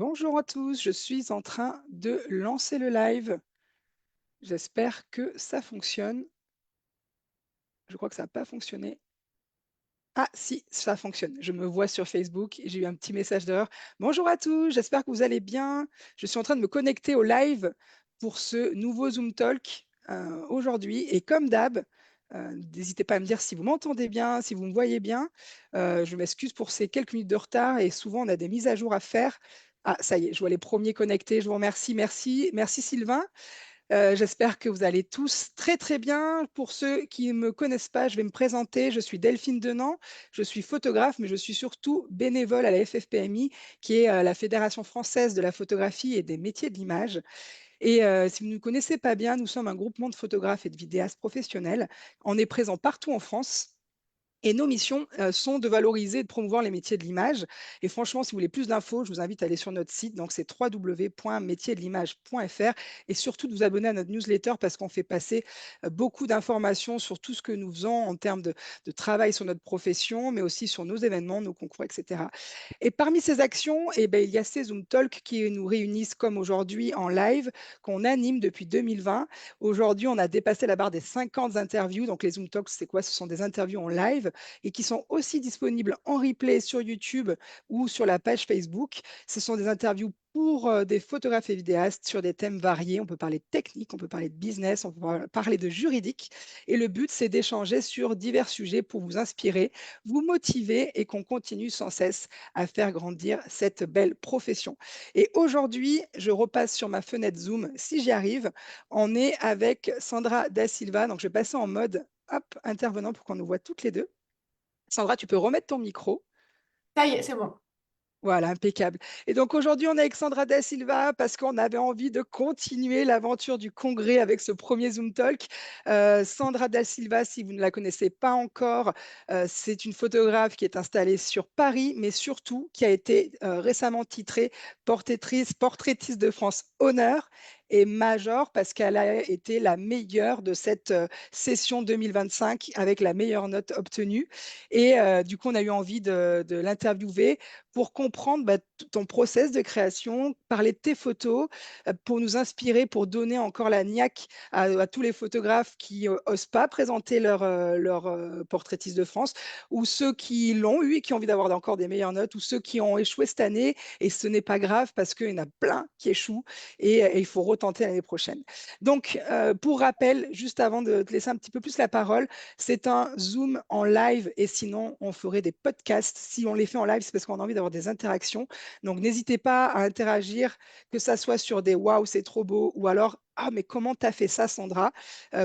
Bonjour à tous, je suis en train de lancer le live. J'espère que ça fonctionne. Je crois que ça n'a pas fonctionné. Ah si, ça fonctionne. Je me vois sur Facebook et j'ai eu un petit message d'erreur. Bonjour à tous, j'espère que vous allez bien. Je suis en train de me connecter au live pour ce nouveau Zoom Talk aujourd'hui. Et comme d'hab, n'hésitez pas à me dire si vous m'entendez bien, si vous me voyez bien. Je m'excuse pour ces quelques minutes de retard et souvent on a des mises à jour à faire. Ah, ça y est, je vois les premiers connectés. Je vous remercie. Merci. Merci Sylvain. J'espère que vous allez tous très, très bien. Pour ceux qui ne me connaissent pas, je vais me présenter. Je suis Delphine Denant. Je suis photographe, mais je suis surtout bénévole à la FFPMI, qui est la Fédération française de la photographie et des métiers de l'image. Et si vous ne nous connaissez pas bien, nous sommes un groupement de photographes et de vidéastes professionnels. On est présent partout en France. Et nos missions sont de valoriser et de promouvoir les métiers de l'image. Et franchement, si vous voulez plus d'infos, je vous invite à aller sur notre site. Donc, c'est www.métiersdelimage.fr et surtout de vous abonner à notre newsletter parce qu'on fait passer beaucoup d'informations sur tout ce que nous faisons en termes de travail sur notre profession, mais aussi sur nos événements, nos concours, etc. Et parmi ces actions, eh ben, il y a ces Zoom Talks qui nous réunissent comme aujourd'hui en live, qu'on anime depuis 2020. Aujourd'hui, on a dépassé la barre des 50 interviews. Donc, les Zoom Talks, c'est quoi? Ce sont des interviews en live et qui sont aussi disponibles en replay sur YouTube ou sur la page Facebook. Ce sont des interviews pour des photographes et vidéastes sur des thèmes variés. On peut parler de technique, on peut parler de business, on peut parler de juridique. Et le but, c'est d'échanger sur divers sujets pour vous inspirer, vous motiver et qu'on continue sans cesse à faire grandir cette belle profession. Et aujourd'hui, je repasse sur ma fenêtre Zoom, si j'y arrive. On est avec Sandra Da Silva. Donc, je vais passer en mode hop, intervenant pour qu'on nous voit toutes les deux. Sandra, tu peux remettre ton micro. Ça y est, c'est bon. Voilà, impeccable. Et donc aujourd'hui, on est avec Sandra Da Silva parce qu'on avait envie de continuer l'aventure du congrès avec ce premier Zoom Talk. Sandra Da Silva, si vous ne la connaissez pas encore, c'est une photographe qui est installée sur Paris, mais surtout qui a été récemment titrée portraitiste de France Honneur et Major parce qu'elle a été la meilleure de cette session 2025 avec la meilleure note obtenue. Et du coup, on a eu envie de l'interviewer pour comprendre ton process de création, parler de tes photos, pour nous inspirer, pour donner encore la niaque à tous les photographes qui n'osent pas présenter leur portraitiste de France, ou ceux qui l'ont eu et qui ont envie d'avoir encore des meilleures notes, ou ceux qui ont échoué cette année, et ce n'est pas grave parce qu'il y en a plein qui échouent et il faut retenter l'année prochaine. Donc, pour rappel, juste avant de te laisser un petit peu plus la parole, c'est un Zoom en live et sinon, on ferait des podcasts. Si on les fait en live, c'est parce qu'on a envie d'avoir des interactions. Donc, n'hésitez pas à interagir, que ça soit sur des waouh, c'est trop beau ou alors ah, mais comment tu as fait ça, Sandra?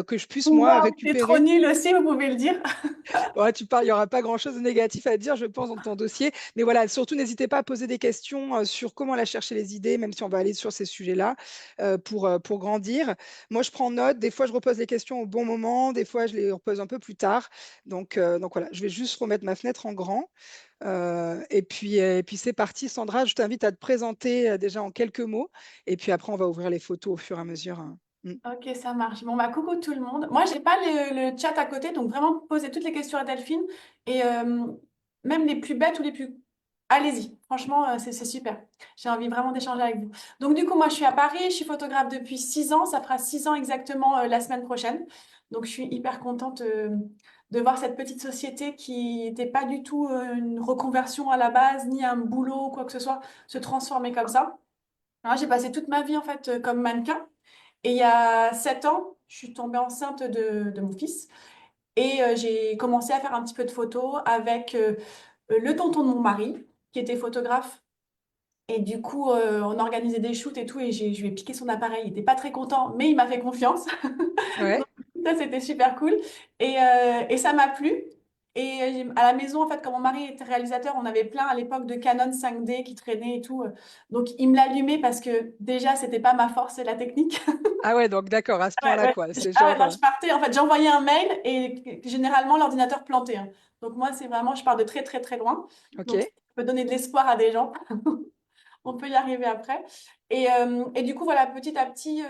Que je puisse, moi, Waouh, t'es trop récupérer. nul aussi, vous pouvez le dire. Ouais, tu parles, il n'y aura pas grand-chose de négatif à dire, je pense, dans ton dossier. Mais voilà, surtout, n'hésitez pas à poser des questions sur comment aller chercher les idées, même si on va aller sur ces sujets-là, pour grandir. Moi, je prends note. Des fois, je repose les questions au bon moment. Des fois, je les repose un peu plus tard. Donc voilà, je vais juste remettre ma fenêtre en grand. Et puis c'est parti. Sandra, je t'invite à te présenter déjà en quelques mots. Et puis après, on va ouvrir les photos au fur et à mesure, hein. Mm. Ok, ça marche. Bon, bah, coucou tout le monde. Moi, j'ai pas le chat à côté, donc vraiment posez toutes les questions à Delphine. Et même les plus bêtes ou les plus... Allez-y, franchement, c'est super. J'ai envie vraiment d'échanger avec vous. Donc, du coup, moi, je suis à Paris, je suis photographe depuis 6 ans. Ça fera 6 ans exactement la semaine prochaine. Donc, je suis hyper contente de voir cette petite société qui n'était pas du tout une reconversion à la base, ni un boulot ou quoi que ce soit, se transformer comme ça. Alors, j'ai passé toute ma vie, en fait, comme mannequin. Et il y a 7 ans, je suis tombée enceinte de mon fils et j'ai commencé à faire un petit peu de photos avec le tonton de mon mari, qui était photographe. Et du coup, on organisait des shoots et tout, et je lui ai piqué son appareil. Il n'était pas très content, mais il m'a fait confiance. Ouais. Donc, ça, c'était super cool. Et ça m'a plu. Et à la maison, en fait, quand mon mari était réalisateur, on avait plein à l'époque de Canon 5D qui traînaient et tout. Donc, il me l'allumait parce que déjà, c'était pas ma force, c'est la technique. Ah ouais, donc d'accord, à ce Ouais, point-là, ouais. quoi. C'est Ah ouais, genre, non, je partais, en fait, j'envoyais un mail et généralement l'ordinateur plantait, hein. Donc moi, c'est vraiment, je pars de très très très loin. ok. Donc ça peut donner de l'espoir à des gens. On peut y arriver après. Et du coup, voilà, petit à petit,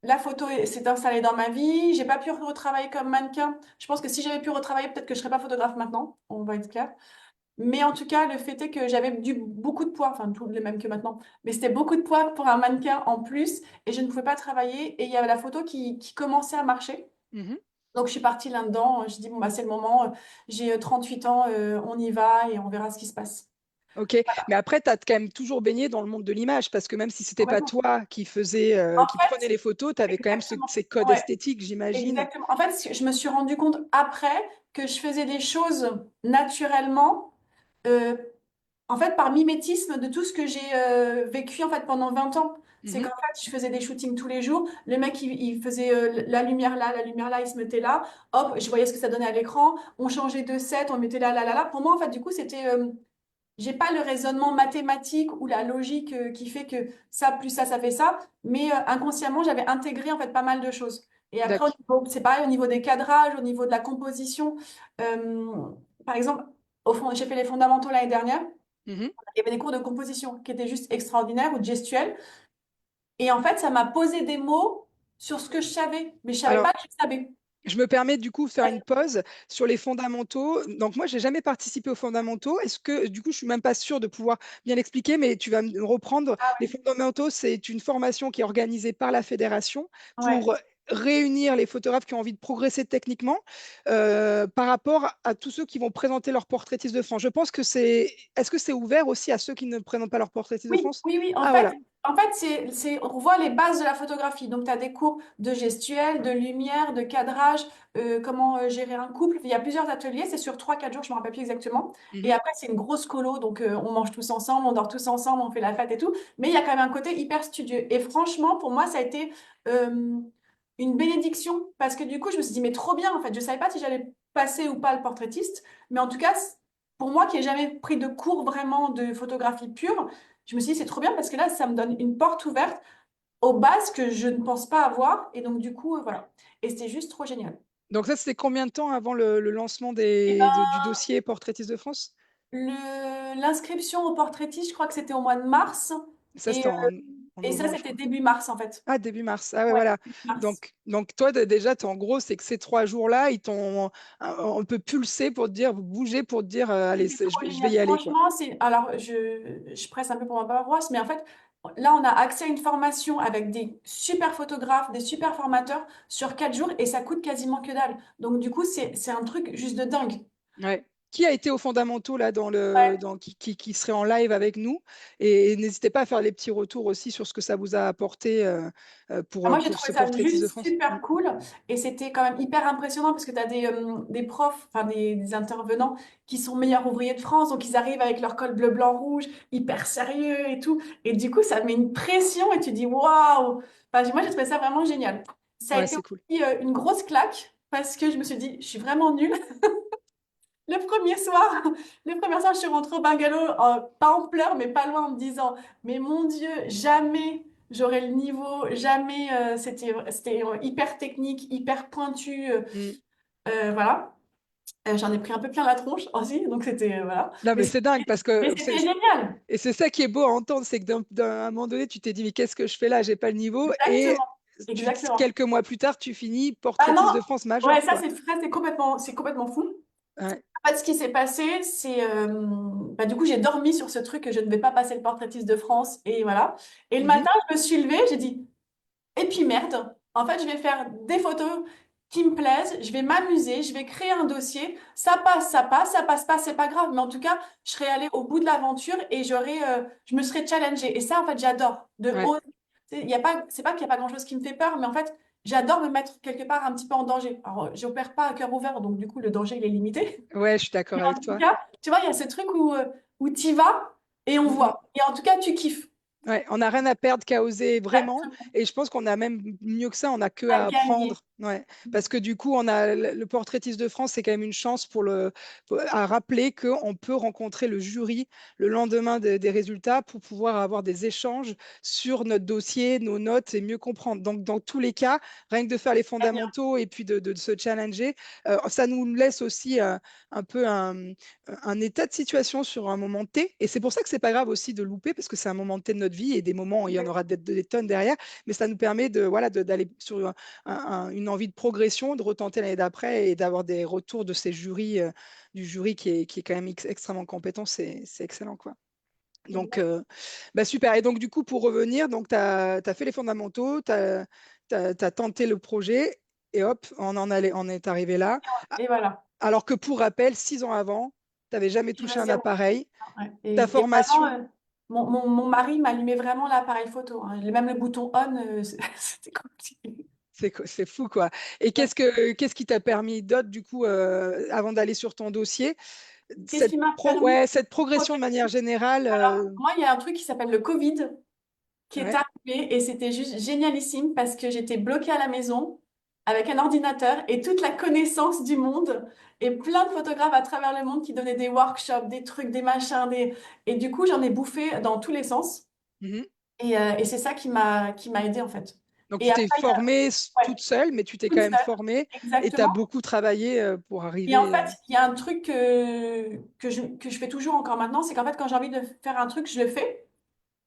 la photo s'est installée dans ma vie. J'ai pas pu retravailler comme mannequin. Je pense que si j'avais pu retravailler, peut-être que je serais pas photographe maintenant. On va être clair. Mais en tout cas, le fait est que j'avais beaucoup de poids, enfin tout le même que maintenant, mais c'était beaucoup de poids pour un mannequin en plus et je ne pouvais pas travailler. Et il y avait la photo qui commençait à marcher. Mhm. Donc je suis partie là-dedans. Je dis, bon, bah, c'est le moment. J'ai 38 ans, on y va et on verra ce qui se passe. Ok, mais après, tu as quand même toujours baigné dans le monde de l'image, parce que même si c'était pas Complètement. toi En qui prenais fait, les photos, tu avais quand même exactement. ces codes Ouais, esthétiques, j'imagine. exactement. En fait, je me suis rendu compte après que je faisais des choses naturellement. euh, En fait, par mimétisme de tout ce que j'ai vécu en fait pendant 20 ans. C'est Mhm. qu'en fait, je faisais des shootings tous les jours. Le mec, il faisait la lumière là, il se mettait là. Hop, je voyais ce que ça donnait à l'écran. On changeait de set, on mettait là, là, là, là. Pour moi, en fait, du coup, c'était. J'ai pas le raisonnement mathématique ou la logique qui fait que ça plus ça fait ça. Mais inconsciemment, j'avais intégré en fait pas mal de choses. Et après, D'accord. c'est pareil au niveau des cadrages, au niveau de la composition. Euh, Par exemple, au fond, j'ai fait les fondamentaux l'année dernière. Mhm. Il y avait des cours de composition qui étaient juste extraordinaires ou de gestuelle. Et en fait, ça m'a posé des mots sur ce que je savais, mais je savais Alors, pas que je savais. je me permets du coup de faire Ouais, une pause sur les fondamentaux. Donc moi, j'ai jamais participé aux fondamentaux. Est-ce que du coup, je suis même pas sûre de pouvoir bien l'expliquer, mais tu vas me reprendre. Les fondamentaux, c'est une formation qui est organisée par la fédération ouais. pour réunir les photographes qui ont envie de progresser techniquement par rapport à tous ceux qui vont présenter leur portraitiste de France. Je pense que c'est. Est-ce que c'est ouvert aussi à ceux qui ne présentent pas leur portraitiste de Oui, France? oui, oui. Ah voilà. En fait on voit les bases de la photographie. Donc, tu as des cours de gestuelle, de lumière, de cadrage, comment gérer un couple. Il y a plusieurs ateliers. C'est sur 3 4 jours, je ne me rappelle plus exactement. Et Mhm. après, c'est une grosse colo. Donc, on mange tous ensemble, on dort tous ensemble, on fait la fête et tout. Mais il y a quand même un côté hyper studieux. Et franchement, pour moi, ça a été euh, une bénédiction. Parce que du coup, je me suis dit, mais trop bien, en fait. Je ne savais pas si j'allais passer ou pas le portraitiste. Mais en tout cas, pour moi qui n'ai jamais pris de cours vraiment de photographie pure, je me suis dit, c'est trop bien parce que là, ça me donne une porte ouverte aux bases que je ne pense pas avoir. Et donc, du coup, voilà. Et c'était juste trop génial. Donc ça, c'était combien de temps avant le lancement Et ben, du dossier portraitiste de France? l'inscription au portraitiste, je crois que c'était au mois de mars. Ça, Et, c'était en et ça, novembre, je c'était crois. début mars, en fait. Ah, début mars. Ah ouais, Ouais, voilà. début mars. Donc toi, déjà, en gros, c'est que ces 3 jours-là, ils t'ont un peu pulsé pour te dire, bouger pour te dire, allez, C'était trop je vais génial. y aller, quoi. Franchement, alors je presse un peu pour ma paroisse, mais en fait, là, on a accès à une formation avec des super photographes, des super formateurs sur 4 jours et ça coûte quasiment que dalle. Donc, du coup, c'est un truc juste de dingue. Ouais. Qui a été aux fondamentaux là Ouais. qui serait en live avec nous? Et n'hésitez pas à faire les petits retours aussi sur ce que ça vous a apporté Ah, moi, j'ai pour trouvé ce ça portraitiste de juste France. Mm. super cool et c'était quand même hyper impressionnant parce que tu as des profs, enfin des intervenants qui sont meilleurs ouvriers de France, donc ils arrivent avec leur col bleu, blanc, rouge, hyper sérieux et tout. Et du coup, ça met une pression et tu dis waouh! Enfin, moi, j'ai trouvé ça vraiment génial. Ça a Ouais, été c'est cool. aussi une grosse claque parce que je me suis dit, je suis vraiment nulle. Le premier soir, le premier soir, je suis rentrée au bungalow, pas en pleurs, mais pas loin, en me disant, mais mon Dieu, jamais j'aurai le niveau, jamais c'était hyper technique, hyper pointu, Mm. voilà. J'en ai pris un peu plein la tronche aussi, donc c'était voilà. Non, mais c'est dingue parce que Mais c'était génial, et c'est ça qui est beau à entendre, c'est que d'un moment donné, tu t'es dit, mais qu'est-ce que je fais là? J'ai pas le niveau. Et exactement, exactement. quelques mois plus tard, tu finis Ah portraitiste de France non, ouais, major, ça quoi. c'est complètement fou. Ouais. En fait, ce qui s'est passé, c'est bah, du coup, j'ai dormi sur ce truc que je ne vais pas passer le portraitiste de France et voilà. Et le Mhm. matin, je me suis levée, j'ai dit, et puis merde, en fait, je vais faire des photos qui me plaisent, je vais m'amuser, je vais créer un dossier. Ça passe pas, c'est pas grave. Mais en tout cas, je serais allée au bout de l'aventure et je me serais challengée. Et ça, en fait, j'adore. Ouais. Il y a pas, c'est pas qu'il y a pas grand-chose qui me fait peur, mais en fait, j'adore me mettre quelque part un petit peu en danger. Alors, j'opère pas à cœur ouvert, donc du coup, le danger, il est limité. Ouais, je suis d'accord Mais avec en tout toi. cas, tu vois, il y a ce truc où tu y vas et on Mm, voit. Et en tout cas, tu kiffes. ouais, on n'a rien à perdre qu'à oser vraiment. Exactement. Et je pense qu'on a même mieux que ça, on n'a que À à gagner. apprendre. Ouais. Parce que du coup, on a le portraitiste de France, c'est quand même une chance à rappeler qu'on peut rencontrer le jury le lendemain des résultats pour pouvoir avoir des échanges sur notre dossier, nos notes et mieux comprendre. Donc, dans tous les cas, rien que de faire les fondamentaux et puis de se challenger, ça nous laisse aussi un peu un état de situation sur un moment T. Et c'est pour ça que c'est pas grave aussi de louper, parce que c'est un moment T de notre vie et des moments où il y en aura des tonnes derrière, mais ça nous permet de, voilà, d'aller sur une une envie de progression, de retenter l'année d'après et d'avoir des retours de ces jurys, du jury qui est quand même extrêmement compétent. C'est excellent, quoi. Donc, Exact. bah, super. Et donc, du coup, pour revenir, tu as fait les fondamentaux, tu as tenté le projet et hop, on est arrivé là. A- Et voilà. Alors que pour rappel, 6 ans avant, tu n'avais jamais J'ai touché un zéro. appareil. Ouais. Ta Et vraiment, formation, mon mari m'allumait vraiment l'appareil photo, hein. Même le bouton on, c'était compliqué. c'est fou, quoi. Et Ouais. qu'est-ce qui t'a permis d'autre, du coup, avant d'aller sur ton dossier, Qu'est-ce qui m'a permis ouais, cette de progression de progresser? manière générale, Alors, moi, il y a un truc qui s'appelle le Covid qui est ouais. arrivé et c'était juste génialissime parce que j'étais bloquée à la maison avec un ordinateur et toute la connaissance du monde et plein de photographes à travers le monde qui donnaient des workshops, des trucs, des machins, et du coup, j'en ai bouffé dans tous les sens. Mhm. Et c'est ça qui m'a aidé en fait. Donc, Et tu t'es après, formée ouais, toute seule, mais tu t'es quand toute même seule, formée et tu as exactement. beaucoup travaillé pour Et en arriver. fait, il y a un truc que je fais toujours encore maintenant, c'est qu'en fait, quand j'ai envie de faire un truc, je le fais.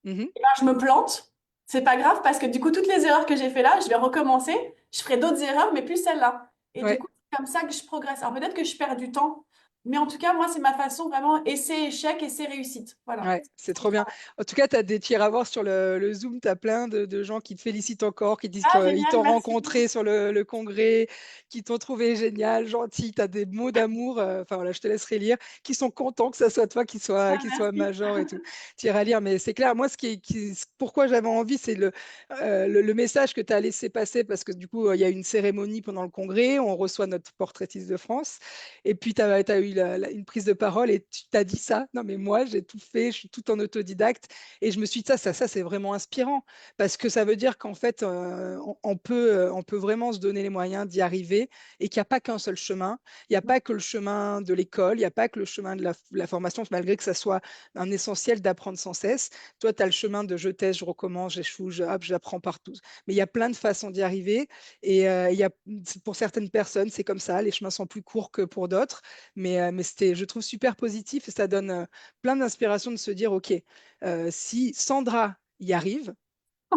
Mhm. Et ben, je me plante. C'est pas grave parce que du coup, toutes les erreurs que j'ai fait là, je vais recommencer. Je ferai d'autres erreurs, mais plus celle-là. Et du Ouais. coup, c'est comme ça que je progresse. Alors peut-être que je perds du temps, mais en tout cas, moi, c'est ma façon vraiment essai, échec, essai, réussite. Voilà. Ouais, c'est trop bien. En tout cas, tu as des tirs à voir sur le Zoom. Tu as plein de gens qui te félicitent encore, qui disent Ah, qu'ils génial, t'ont merci beaucoup. rencontré sur le congrès, qui t'ont trouvé génial, gentil. Tu as des mots d'amour. Enfin, voilà, je te laisserai lire, qui sont contents que ça soit toi Ah, qui soit merci. major et tout. Tu iras lire. Mais c'est clair, moi, pourquoi j'avais envie, c'est le message que tu as laissé passer, parce que du coup, il y a une cérémonie pendant le congrès. On reçoit notre portraitiste de France. Et puis, tu as eu une prise de parole et tu t'as dit ça. Non, mais moi, j'ai tout fait, je suis tout en autodidacte. Et je me suis dit, ça c'est vraiment inspirant parce que ça veut dire qu'en fait, on peut vraiment se donner les moyens d'y arriver et qu'il n'y a pas qu'un seul chemin. Il n'y a pas que le chemin de l'école, il n'y a pas que le chemin de la formation, malgré que ça soit un essentiel d'apprendre sans cesse. Toi, tu as le chemin de je teste, je recommence, j'échoue, hop, j'apprends partout. Mais il y a plein de façons d'y arriver. Et pour certaines personnes, c'est comme ça. Les chemins sont plus courts que pour d'autres. Mais c'était, je trouve, super positif et ça donne plein d'inspiration de se dire, OK, si Sandra y arrive,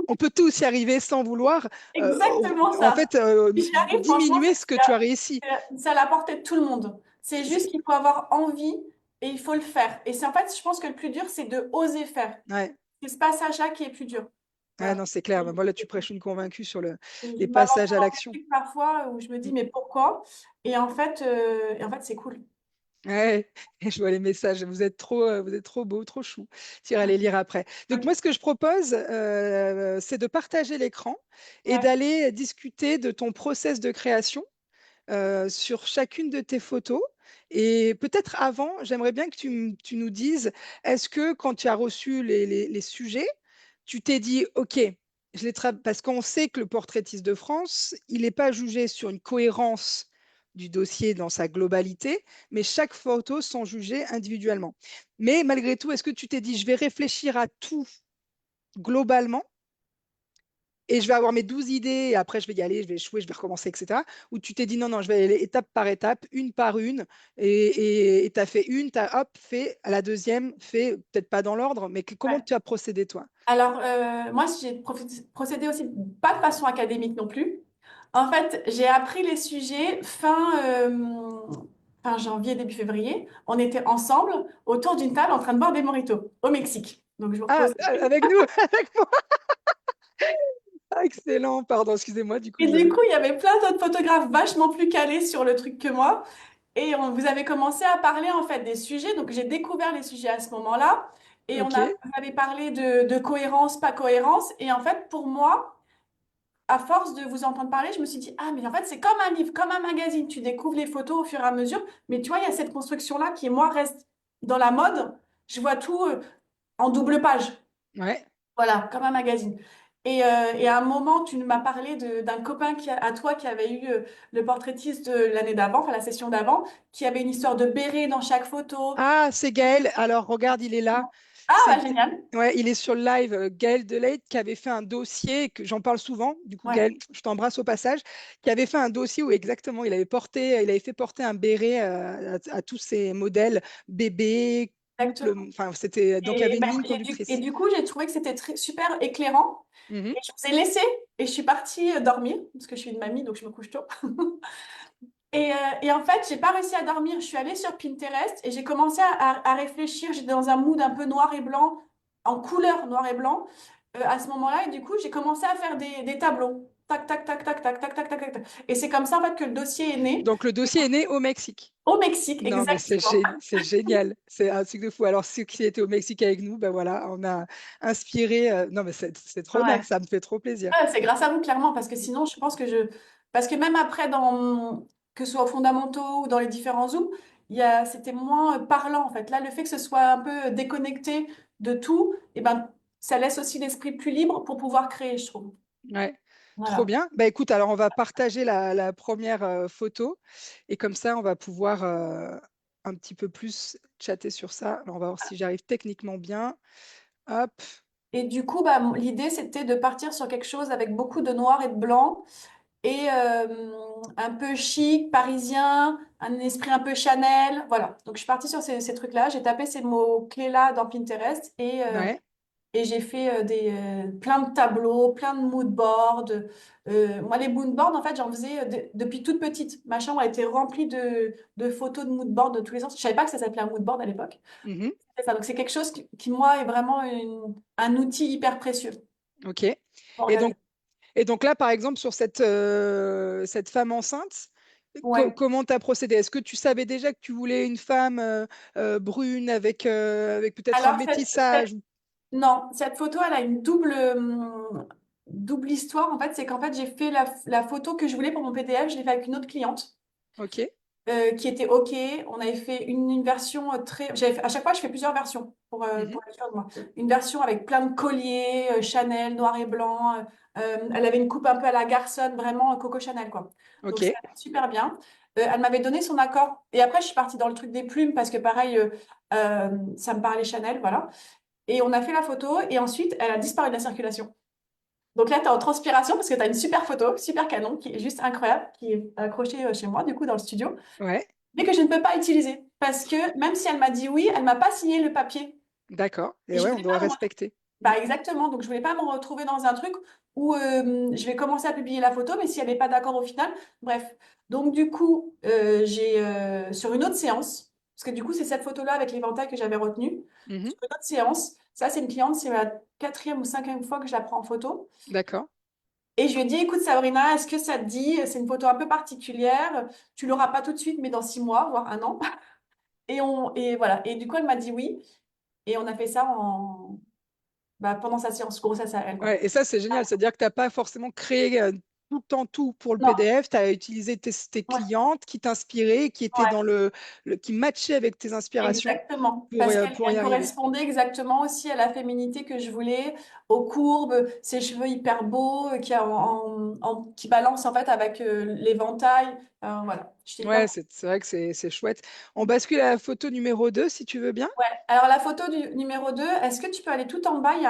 on peut tous y arriver sans vouloir, Exactement en ça. fait, Si j'y arrive, franchement, diminuer ce que tu as réussi. c'est à la portée de tout le monde. C'est C'est- juste qu'il faut avoir envie et il faut le faire. Et c'est en fait, je pense que le plus dur, c'est de oser faire. Ouais. C'est ce passage-là qui est plus dur. Ouais, Voilà. non, c'est clair. Ben, voilà, tu prêches une convaincue sur Je les passages m'aventure à dans des l'action. trucs parfois où je me dis, Mm. mais pourquoi? Et en fait, c'est cool. Ouais, et je vois les messages. Vous êtes trop beau, trop chou. Tu iras Ah, les lire après. Donc, ok. moi, ce que je propose, c'est de partager l'écran et Ouais. d'aller discuter de ton process de création sur chacune de tes photos. Et peut-être avant, j'aimerais bien que tu nous dises, est-ce que quand tu as reçu les sujets, tu t'es dit, OK, parce qu'on sait que le portraitiste de France, il n'est pas jugé sur une cohérence du dossier dans sa globalité, mais chaque photo sont jugées individuellement. Mais malgré tout, est-ce que tu t'es dit, je vais réfléchir à tout globalement et je vais avoir mes 12 idées, et après je vais y aller, je vais échouer, je vais recommencer, etc. Ou tu t'es dit non, non, je vais aller étape par étape, une par une, et tu as fait une, tu as hop, fait à la deuxième, fait peut-être pas dans l'ordre, mais comment Ouais. tu as procédé toi? Alors, moi, j'ai procédé aussi, pas de façon académique non plus. En fait, j'ai appris les sujets fin janvier, début février. On était ensemble autour d'une table en train de boire des mojitos au Mexique. Donc, je vous Ah, repose. avec nous, avec moi. Ah, excellent, pardon, excusez-moi, du coup Et du je. coup, il y avait plein d'autres photographes vachement plus calés sur le truc que moi. Et vous avez commencé à parler en fait des sujets. Donc, j'ai découvert les sujets à ce moment-là. Et Ok, vous avez parlé de cohérence, pas cohérence. Et en fait, pour moi, à force de vous entendre parler, je me suis dit, ah, mais en fait, c'est comme un livre, comme un magazine. Tu découvres les photos au fur et à mesure. Mais tu vois, il y a cette construction-là qui, moi, reste dans la mode. Je vois tout en double page. ouais, Voilà, comme un magazine. Et à un moment, tu m'as parlé d'un copain à toi qui avait eu le portraitiste de l'année d'avant, enfin la session d'avant, qui avait une histoire de béret dans chaque photo. ah, c'est Gaël. Alors, regarde, il est là. Ah, C'est, bah, génial. ouais, il est sur le live. Gaël Delate qui avait fait un dossier, que j'en parle souvent. Du coup, Ouais. Gaël, je t'embrasse au passage, qui avait fait un dossier où exactement il avait fait porter un béret à tous ces modèles bébés, exactement. enfin, c'était, donc il y avait une ligne Et conductrice. du coup, j'ai trouvé que c'était super éclairant. Mhm. Et je vous ai laissé et je suis partie dormir, parce que je suis une mamie, donc je me couche tôt. Et en fait, j'ai pas réussi à dormir. Je suis allée sur Pinterest et j'ai commencé à réfléchir. J'étais dans un mood un peu noir et blanc, en couleur noir et blanc à ce moment-là. Et du coup, j'ai commencé à faire des tableaux. Tac, tac, tac, tac, tac, tac, tac, tac, tac, tac. Et c'est comme ça en fait que le dossier est né Donc le dossier est né au Mexique. au Mexique, Non, mais exactement. c'est génial. C'est un truc de fou. Alors, ceux qui étaient au Mexique avec nous, ben voilà, on a inspiré. Non, mais c'est trop bien, Ouais. ça me fait trop plaisir. Ouais, c'est grâce à vous, clairement, parce que sinon, je pense que je. Parce que même après, que ce soit aux fondamentaux ou dans les différents Zooms, c'était moins parlant, en fait. Là, le fait que ce soit un peu déconnecté de tout, et ben, ça laisse aussi l'esprit plus libre pour pouvoir créer, je trouve. Ouais, trop Voilà. bien. Bah écoute, alors on va partager la première photo et comme ça, on va pouvoir un petit peu plus chatter sur ça. Alors, on va voir si j'arrive techniquement bien. Hop, Et du coup, bah, l'idée, c'était de partir sur quelque chose avec beaucoup de noir et de blanc et un peu chic, parisien, un esprit un peu Chanel. Voilà. Donc, je suis partie sur ces trucs-là. J'ai tapé ces mots-clés-là dans Pinterest ouais. et j'ai fait plein de tableaux, plein de mood boards. Moi, les mood boards, en fait, j'en faisais depuis toute petite. Ma chambre a été remplie de photos de mood boards de tous les sens. Je savais pas que ça s'appelait un mood board à l'époque. Mhm. C'est ça. Donc, c'est quelque chose qui, moi, est vraiment un outil hyper précieux Ok. pour Et organiser. donc, et donc là, par exemple, sur cette femme enceinte, Ouais. comment tu as procédé? Est-ce que tu savais déjà que tu voulais une femme brune avec peut-être un Alors, métissage? non, cette photo, elle a une double histoire. En fait, c'est qu'en fait, j'ai fait la photo que je voulais pour mon PDF, je l'ai fait avec une autre cliente. Ok. Qui était OK. On avait fait une version à chaque fois, je fais plusieurs versions Mhm. pour être sûre de moi. Une version avec plein de colliers, Chanel, noir et blanc. Elle avait une coupe un peu à la garçonne, vraiment Coco Chanel, quoi. Ok. Donc, ça allait super bien. Elle m'avait donné son accord. Et après, je suis partie dans le truc des plumes parce que, pareil, ça me parlait Chanel, voilà. Et on a fait la photo et ensuite, elle a disparu de la circulation. Donc là, tu es en transpiration parce que tu as une super photo, super canon, qui est juste incroyable, qui est accrochée chez moi, du coup, dans le studio Ouais. mais que je ne peux pas utiliser. Parce que même si elle m'a dit oui, elle m'a pas signé le papier. D'accord. Et Et je ouais, on voulais doit pas me retrouver. respecter. Mm. Bah, exactement. Donc, je voulais pas me retrouver dans un truc où je vais commencer à publier la photo, mais si elle n'est pas d'accord au final. Bref. Donc, du coup, sur une autre séance, parce que du coup, c'est cette photo-là avec l'éventail que j'avais retenu. Mhm. Sur une autre séance, ça, c'est une cliente, c'est la quatrième ou cinquième fois que je la prends en photo. D'accord. Et je lui ai dit, écoute Sabrina, est-ce que ça te dit, c'est une photo un peu particulière, tu l'auras pas tout de suite, mais dans 6 mois, voire un an. Et voilà. Et du coup, elle m'a dit oui. Et on a fait ça pendant sa séance grossesse à elle, quoi. Ouais, et ça, c'est génial. C'est-à-dire que tu n'as pas forcément créé tout le temps tout pour le Non, PDF. Tu as utilisé tes ouais, clientes qui t'inspiraient, qui étaient ouais, dans qui matchaient avec tes inspirations exactement. Parce qu'elle pour y elle arriver. correspondait exactement aussi à la féminité que je voulais, aux courbes, ses cheveux hyper beaux, qui balancent en fait avec l'éventail. Voilà. J'étais hyper. Ouais, c'est vrai que c'est chouette. On bascule à la photo numéro 2, si tu veux bien. Ouais. Alors la photo du numéro 2, est-ce que tu peux aller tout en bas? Il y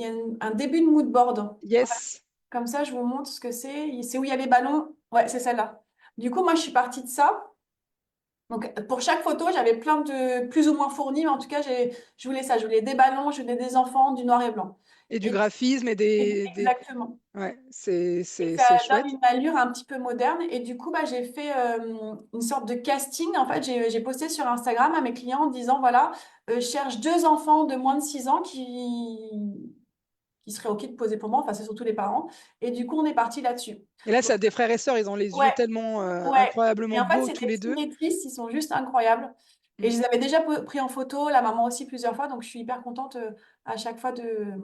a un début de mood board. Yes. Comme ça, je vous montre ce que c'est. C'est où il y a les ballons. Ouais, c'est celle-là. Du coup, moi, je suis partie de ça. Donc, pour chaque photo, j'avais plein de plus ou moins fournis, mais en tout cas, je voulais ça. Je voulais des ballons, je voulais des enfants, du noir et blanc. Et du Et, graphisme et exactement. Ouais, Et ça c'est donne chouette. une allure un petit peu moderne. Et du coup, bah, j'ai fait une sorte de casting. En fait, j'ai posté sur Instagram à mes clients en disant, voilà, je cherche 2 enfants de moins de 6 ans qui seraient OK de poser pour moi. Enfin, c'est surtout les parents. Et du coup, on est parti là-dessus. Et là, Donc, ça a des frères et sœurs, ils ont les yeux ouais, tellement ouais. Et incroyablement en fait, beaux c'est tous des les filles deux. métisses, ils sont juste incroyables. Et Mm. je les avais déjà pris en photo, la maman aussi plusieurs fois, donc je suis hyper contente à chaque fois de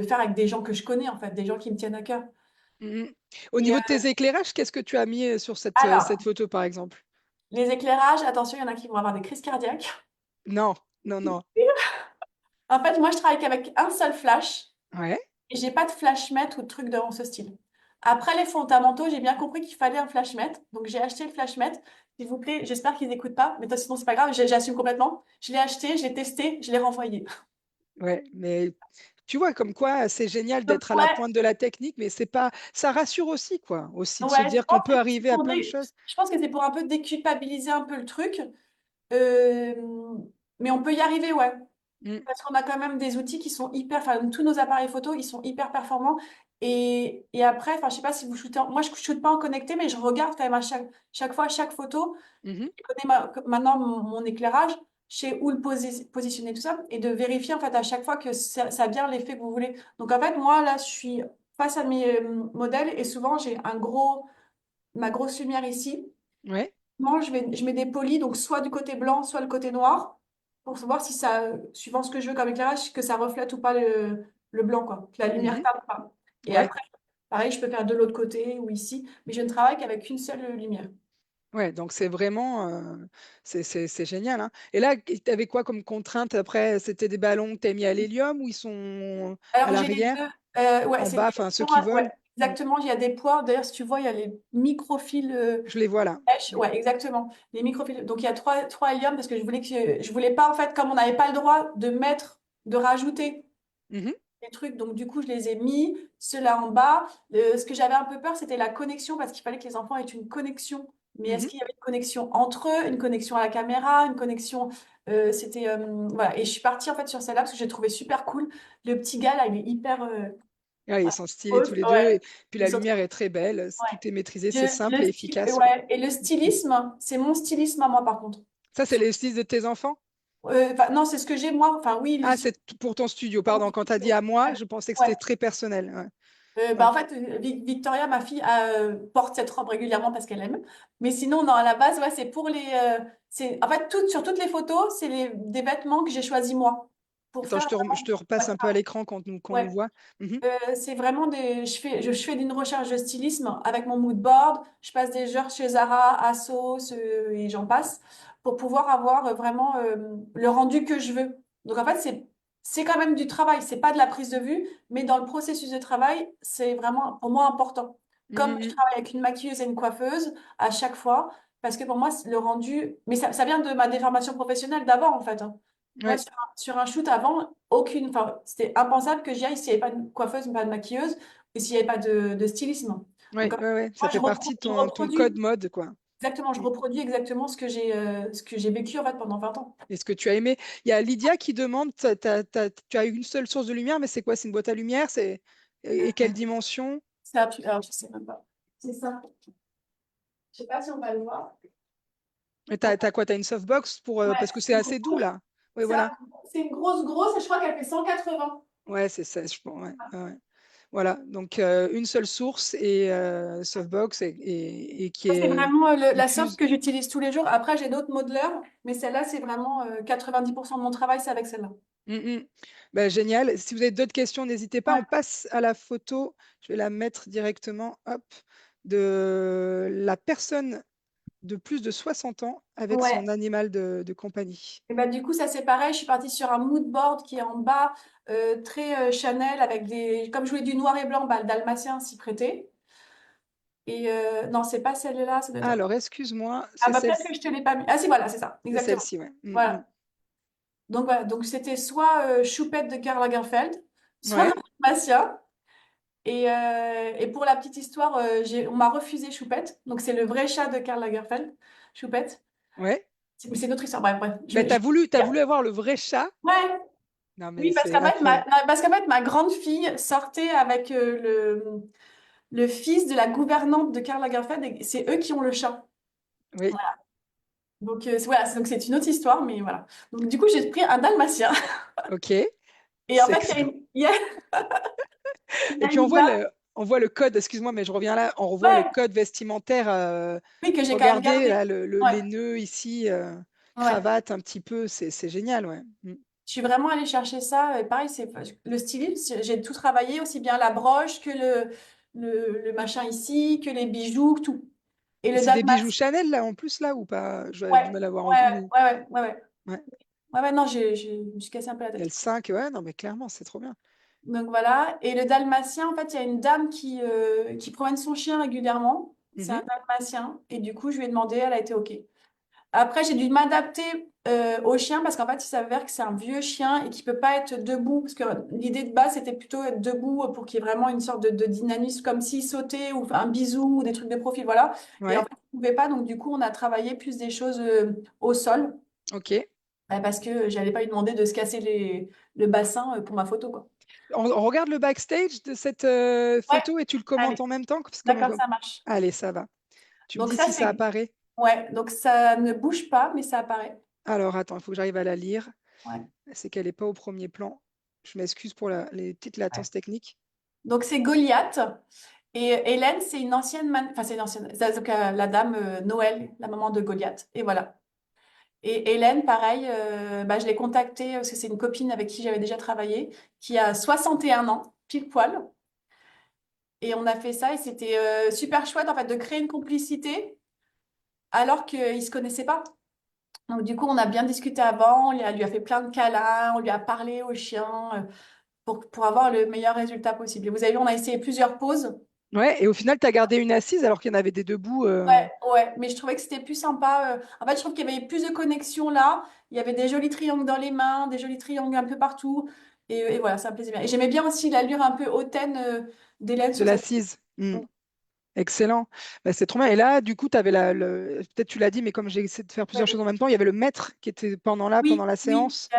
faire avec des gens que je connais, en fait, des gens qui me tiennent à cœur. Mm. Au Et, niveau de tes éclairages, qu'est-ce que tu as mis sur cette alors, photo, par exemple? les éclairages, attention, il y en a qui vont avoir des crises cardiaques. Non, non, non. En fait, moi, je travaille qu'avec un seul flash Ouais. et j'ai pas de flashmet ou de truc dans ce style. Après les fondamentaux, j'ai bien compris qu'il fallait un flashmet, donc j'ai acheté le flashmet. S'il vous plaît, j'espère qu'ils n'écoutent pas, mais sinon c'est pas grave, j'assume complètement. Je l'ai acheté, je l'ai testé, je l'ai renvoyé. Ouais, mais tu vois, comme quoi c'est génial Donc, d'être à la ouais, pointe de la technique, mais c'est pas, ça rassure aussi, quoi, aussi de se ouais, dire qu'on peut arriver à plein de je choses. pense que c'est pour un peu déculpabiliser un peu le truc. Euh, mais on peut y arriver, ouais. Mm. Parce qu'on a quand même des outils qui sont hyper, enfin, tous nos appareils photo, ils sont hyper performants. Et après, enfin, je sais pas si vous shootez, moi je shoote pas en connecté, mais je regarde quand même à chaque fois, chaque photo. Mhm. Je connais maintenant mon éclairage, je sais où le positionner, tout ça, et de vérifier en fait à chaque fois que ça a bien l'effet que vous voulez. Donc en fait, moi là, je suis face à mes modèles et souvent j'ai ma grosse lumière ici. Ouais. Moi, je mets des polis, donc soit du côté blanc, soit le côté noir, pour savoir si ça, suivant ce que je veux comme éclairage, que ça reflète ou pas le blanc, quoi, que la lumière Mhm. tape ou pas. Et Ouais. après, pareil, je peux faire de l'autre côté ou ici, mais je ne travaille qu'avec une seule lumière. Ouais, donc c'est vraiment c'est génial, hein. Et là, tu avais quoi comme contrainte après? C'était des ballons que tu as mis à l'hélium ou ils sont à Alors, j'ai les l'arrière, deux. Ouais, en c'est bas, des enfin ceux qui points, ouais, volent? Mm. exactement. Il y a des points. D'ailleurs, si tu vois, il y a les microfils Je les vois là. pêche. Mm. Ouais, exactement. Les microfils. Donc, il y a trois héliums parce que je voulais pas, en fait, comme on n'avait pas le droit de rajouter Mhm. les trucs. Donc, du coup, je les ai mis, ceux-là en bas. Ce que j'avais un peu peur, c'était la connexion, parce qu'il fallait que les enfants aient une connexion. Mais est-ce Mhm. qu'il y avait une connexion entre eux, une connexion à la caméra, une connexion. Voilà. Et je suis partie, en fait, sur celle-là, parce que j'ai trouvé super cool. Le petit gars, là, il est hyper. Ah, ils sont stylés tous Rose, les deux. ouais. Et puis Ils la sont lumière est très belle. ouais. Tout est maîtrisé. C'est simple Le et style, efficace, quoi. ouais. Et le stylisme, c'est mon stylisme à moi, par contre. Ça, c'est les styles de tes enfants? Enfin, non, c'est ce que j'ai moi. Enfin, oui, le Ah, style. c'est pour ton studio, pardon. Quand tu as dit à moi, je pensais que Ouais. c'était très personnel. Ouais. En Ok. fait, Victoria, ma fille, porte cette robe régulièrement parce qu'elle aime. Mais sinon, non, à la base, ouais, c'est pour les. En fait, sur toutes les photos, c'est des vêtements que j'ai choisis moi. Pour Attends, faire je te Ouais, repasse un peu à l'écran qu'on nous ouais. voit. Mhm. C'est vraiment je fais une recherche de stylisme avec mon mood board. Je passe des heures chez Zara, ASOS, et j'en passe pour pouvoir avoir vraiment le rendu que je veux. Donc en fait, c'est quand même du travail. C'est pas de la prise de vue, mais dans le processus de travail, c'est vraiment pour moi important. Comme je Mhm. travaille avec une maquilleuse et une coiffeuse à chaque fois, parce que pour moi, le rendu, mais ça vient de ma déformation professionnelle d'avant en fait, hein. Moi, Ouais, sur un shoot avant, enfin, c'était impensable que j'y aille s'il n'y avait pas de coiffeuse, pas de maquilleuse, et s'il n'y avait pas de stylisme. Donc, ouais, ouais, ouais. Ça moi, fait partie de ton code mode, quoi. je Mm. reproduis exactement ce que j'ai vécu en fait pendant 20 ans. Et ce que tu as aimé. Il y a Lydia qui demande, tu as une seule source de lumière, mais c'est quoi? C'est une boîte à lumière? Et quelle dimension? Alors, je sais même pas. C'est ça. Je sais pas si on va le voir. Et t'as quoi? T'as une softbox Ouais, parce que c'est assez doux là. Oui, c'est voilà. c'est une grosse, et je crois qu'elle fait 180. Ouais, c'est ça, je pense. Ouais, ouais, ouais. Voilà, donc une seule source et softbox et qui Ça, c'est est vraiment la soft diffuse. que j'utilise tous les jours. Après, j'ai d'autres modeleurs, mais celle-là, c'est vraiment 90% de mon travail, c'est avec celle-là. Mm, mm. Ben, génial. Si vous avez d'autres questions, n'hésitez pas. Ouais. On passe à la photo. Je vais la mettre directement, hop, de la personne de plus de 60 ans avec son Ouais. animal de compagnie. Et bah, du coup, ça c'est pareil. Je suis partie sur un mood board qui est en bas, très Chanel, avec des. Comme je voulais du noir et blanc, bah, le dalmatien s'y prêtait. Et non, c'est pas celle-là, ça doit être. Alors, excuse-moi, Ah bah peut-être que je te l'ai pas mis. Ah si, voilà, c'est ça, c'est exactement. celle-ci, ouais. Mm, mm. Voilà. Donc voilà, donc c'était soit Choupette de Karl Lagerfeld, soit Ouais, Dalmatien. Et pour la petite histoire, on m'a refusé Choupette. Donc c'est le vrai chat de Karl Lagerfeld, Choupette. ouais. C'est notre histoire. Bref, bref. Ben, t'as voulu avoir le vrai chat? Ouais, Non, mais oui, c'est incroyable. parce qu'en fait, ma grande fille sortait avec le fils de la gouvernante de Karl Lagerfeld et c'est eux qui ont le chat. Oui, Voilà. Donc, voilà, donc c'est une autre histoire, mais voilà. Donc, du coup, j'ai pris un dalmatien. ok. Et en C'est fait, excellent. il y Et a puis une dame, on voit le code, excuse-moi, mais je reviens là, on revoit le ouais, code vestimentaire. oui, que j'ai quand même Regardez gardé. là, Ouais, les nœuds ici, ouais. cravate un petit peu, c'est génial, ouais. Mm. Je suis vraiment allée chercher ça. Et pareil, c'est le stylisme. J'ai tout travaillé, aussi bien la broche que le machin ici, que les bijoux, que tout. Et Et le c'est des bijoux dalmatien, Chanel là en plus là ou pas? J'avais du ouais, mal à voir ouais, où. ouais, ouais, ouais, ouais. Ouais. Ouais, non, je me suis cassé un peu la Il y a le tête. 5, ouais, non mais clairement, c'est trop bien. Donc voilà. Et le dalmatien, en fait, il y a une dame qui promène son chien régulièrement. C'est Mhm. un dalmatien. Et du coup, je lui ai demandé, elle a été OK. Après, j'ai dû m'adapter au chien parce qu'en fait, il s'avère que c'est un vieux chien et qu'il peut pas être debout. Parce que l'idée de base, c'était plutôt être debout pour qu'il y ait vraiment une sorte de dynamisme, comme s'il sautait ou un bisou ou des trucs de profil. Voilà. Et en Ouais. fait, il ne pouvait pas. Donc, du coup, on a travaillé plus des choses au sol. Ok. Bah, parce que j'allais pas lui demander de se casser le bassin pour ma photo, quoi. On regarde le backstage de cette Ouais, photo et tu le allez, commentes en même temps, parce que d'accord, ça marche. allez, ça va. Tu me Donc dis ça, si ça c'est... apparaît. Ouais, donc ça ne bouge pas, mais ça apparaît. Alors, attends, il faut que j'arrive à la lire. Ouais, C'est qu'elle n'est pas au premier plan. Je m'excuse pour les petites ouais. latences techniques. Donc c'est Goliath. Et Hélène, c'est une ancienne... Enfin, c'est une ancienne... c'est donc, la dame Noël, la maman de Goliath. Et voilà. Et Hélène, pareil, bah, je l'ai contactée parce que c'est une copine avec qui j'avais déjà travaillé, qui a 61 ans, pile poil. Et on a fait ça et c'était super chouette en fait de créer une complicité alors qu'ils ne se connaissaient pas. Donc du coup, on a bien discuté avant, lui a fait plein de câlins, on lui a parlé au chien pour avoir le meilleur résultat possible. Et vous avez vu, on a essayé plusieurs poses. Ouais, et au final, tu as gardé une assise alors qu'il y en avait des debout. Ouais, ouais, mais je trouvais que c'était plus sympa. En fait, je trouve qu'il y avait plus de connexion là. Il y avait des jolis triangles dans les mains, des jolis triangles un peu partout. Et voilà, ça me plaisait bien. Et j'aimais bien aussi l'allure un peu hautaine d'Hélène De sur cette. l'assise. Excellent. Bah, c'est trop bien. Et là, du coup, tu avais peut-être tu l'as dit, mais comme j'ai essayé de faire plusieurs choses Ouais. en même temps, il y avait le maître qui était pendant Oui, la oui. séance.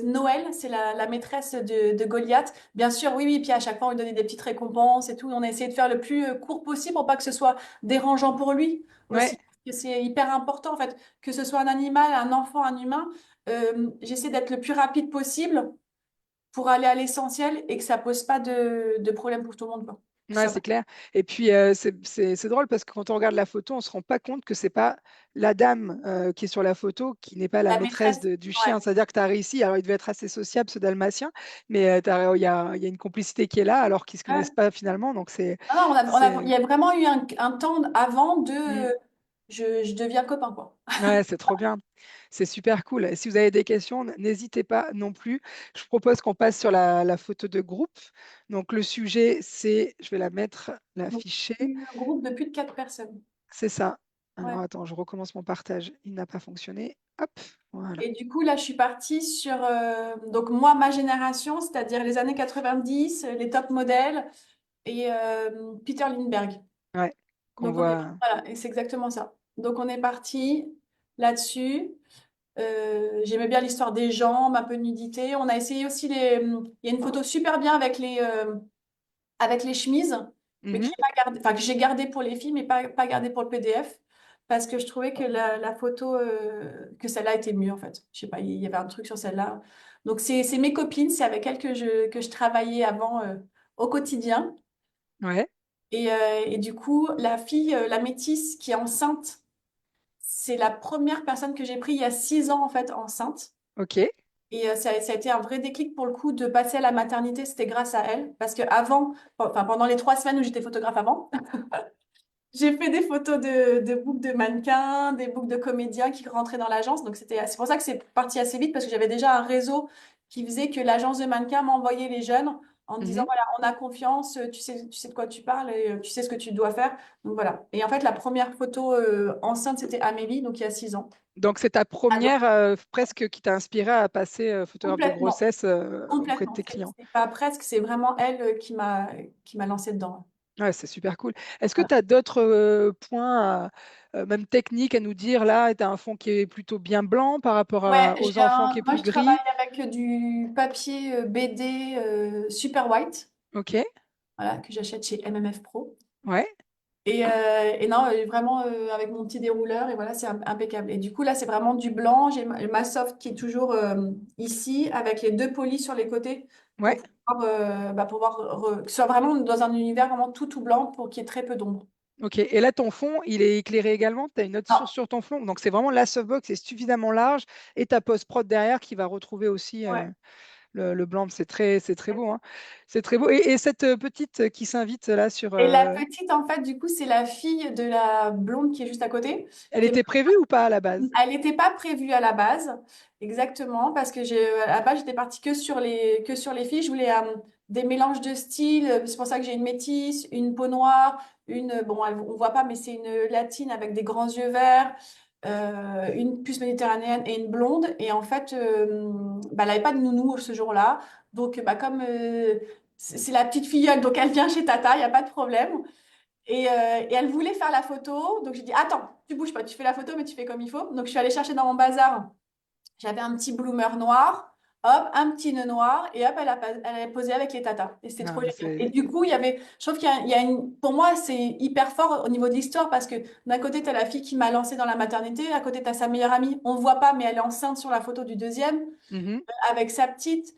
Noël, c'est la maîtresse de Goliath. Bien sûr, oui, oui. Puis à chaque fois, on lui donnait des petites récompenses et tout. On a essayé de faire le plus court possible pour pas que ce soit dérangeant pour lui Ouais, aussi. Parce que c'est hyper important, en fait, que ce soit un animal, un enfant, un humain. J'essaie d'être le plus rapide possible pour aller à l'essentiel et que ça pose pas de problème pour tout le monde, quoi. Que ouais, ça- c'est clair. Et puis, c'est drôle parce que quand on regarde la photo, on se rend pas compte que c'est pas la dame qui est sur la photo qui n'est pas la La maîtresse maîtresse, du ouais. chien. C'est-à-dire que tu as réussi. Alors, il devait être assez sociable, ce dalmatien, mais il y a une complicité qui est là alors qu'ils se connaissent Ouais. pas finalement. Donc, Non, non, il c'est, y a vraiment eu un temps avant de hmm. je deviens copain, quoi. Ouais, c'est trop bien. C'est super cool. Et si vous avez des questions, n'hésitez pas non plus. Je propose qu'on passe sur la photo de groupe. Donc, le sujet, je vais la mettre, Donc, l'afficher. un groupe de plus de 4 personnes. C'est ça. Alors, Ouais. attends, je recommence mon partage. Il n'a pas fonctionné. Hop, voilà. Et du coup, là, je suis partie sur donc moi, ma génération, c'est-à-dire les années 90, les top modèles et Peter Lindbergh. Ouais, qu'on Donc, on est, voit. voilà, et c'est exactement ça. Donc, on est parti là-dessus. J'aimais bien l'histoire des jambes, un peu de nudité. On a essayé aussi il y a une photo super bien avec les chemises, mais qui Mhm. est pas gardée, enfin, que j'ai gardée pour les filles, mais pas gardée pour le PDF, parce que je trouvais que la photo, que celle-là était mieux, en fait. Je sais pas, il y avait un truc sur celle-là. Donc, c'est mes copines, c'est avec elles que je travaillais avant au quotidien. Ouais, Et du coup, la fille, la métisse qui est enceinte, c'est la première personne que j'ai pris il y a 6 ans, en fait, enceinte. ok. Et ça a été un vrai déclic pour le coup de passer à la maternité, c'était grâce à elle. Parce que avant, enfin pendant les 3 semaines où j'étais photographe avant, j'ai fait des photos de boucles de mannequins, des boucles de comédiens qui rentraient dans l'agence. Donc c'est pour ça que c'est parti assez vite parce que j'avais déjà un réseau qui faisait que l'agence de mannequins m'envoyait les jeunes en me disant Mhm. voilà, on a confiance, tu sais de quoi tu parles et tu sais ce que tu dois faire. Donc voilà. Et en fait, la première photo enceinte, c'était Amélie, donc il y a 6 ans. Donc, c'est ta Ah, donc, première presque qui t'a inspiré à passer photographe de complètement. grossesse auprès de Complètement. tes clients. C'est pas presque, c'est vraiment elle qui m'a lancé dedans. Ouais, c'est super cool. Est-ce que Voilà. tu as d'autres points, même techniques, à nous dire là? Tu as un fond qui est plutôt bien blanc par rapport Ouais, aux enfants qui est moi plus je travaille gris. avec du papier BD Super White, Ok, voilà, que j'achète chez MMF Pro. ouais, Et non, vraiment avec mon petit dérouleur, et voilà, c'est impeccable. Et du coup, là, c'est vraiment du blanc. J'ai ma soft qui est toujours ici, avec les deux polis sur les côtés, ouais. que ce soit vraiment dans un univers vraiment tout blanc pour qu'il y ait très peu d'ombre. Ok, et là, ton fond, il est éclairé également. Tu as une autre Non, source sur ton fond. Donc, c'est vraiment la softbox, c'est suffisamment large. Et ta post-prod derrière qui va retrouver aussi ouais. le blanc. C'est très beau, hein. C'est très beau. Et cette petite qui s'invite là sur. Et la petite, en fait, du coup, c'est la fille de la blonde qui est juste à côté. Elle était prévue ou pas à la base? Elle n'était pas prévue à la base, exactement, parce que à la base, j'étais partie que sur les filles. Je voulais des mélanges de styles. C'est pour ça que j'ai une métisse, une peau noire, bon, on voit pas, mais c'est une latine avec des grands yeux verts, une puce méditerranéenne et une blonde. Et en fait, bah, elle n'avait pas de nounou ce jour-là. Donc, bah, comme c'est la petite filleule, donc elle vient chez Tata, il n'y a pas de problème. Et elle voulait faire la photo. Donc j'ai dit, attends, tu bouges pas, tu fais la photo, mais tu fais comme il faut. Donc je suis allée chercher dans mon bazar J'avais un petit bloomer noir, hop, un petit nœud noir, et hop, elle a posé avec les tatas. Et c'était Ah, trop mais génial. Et c'est... du coup, je trouve il y a une, pour moi, c'est hyper fort au niveau de l'histoire parce que d'un côté, tu as la fille qui m'a lancée dans la maternité, à côté, tu as sa meilleure amie. On ne voit pas, mais elle est enceinte sur la photo du deuxième, Mhm. avec sa petite.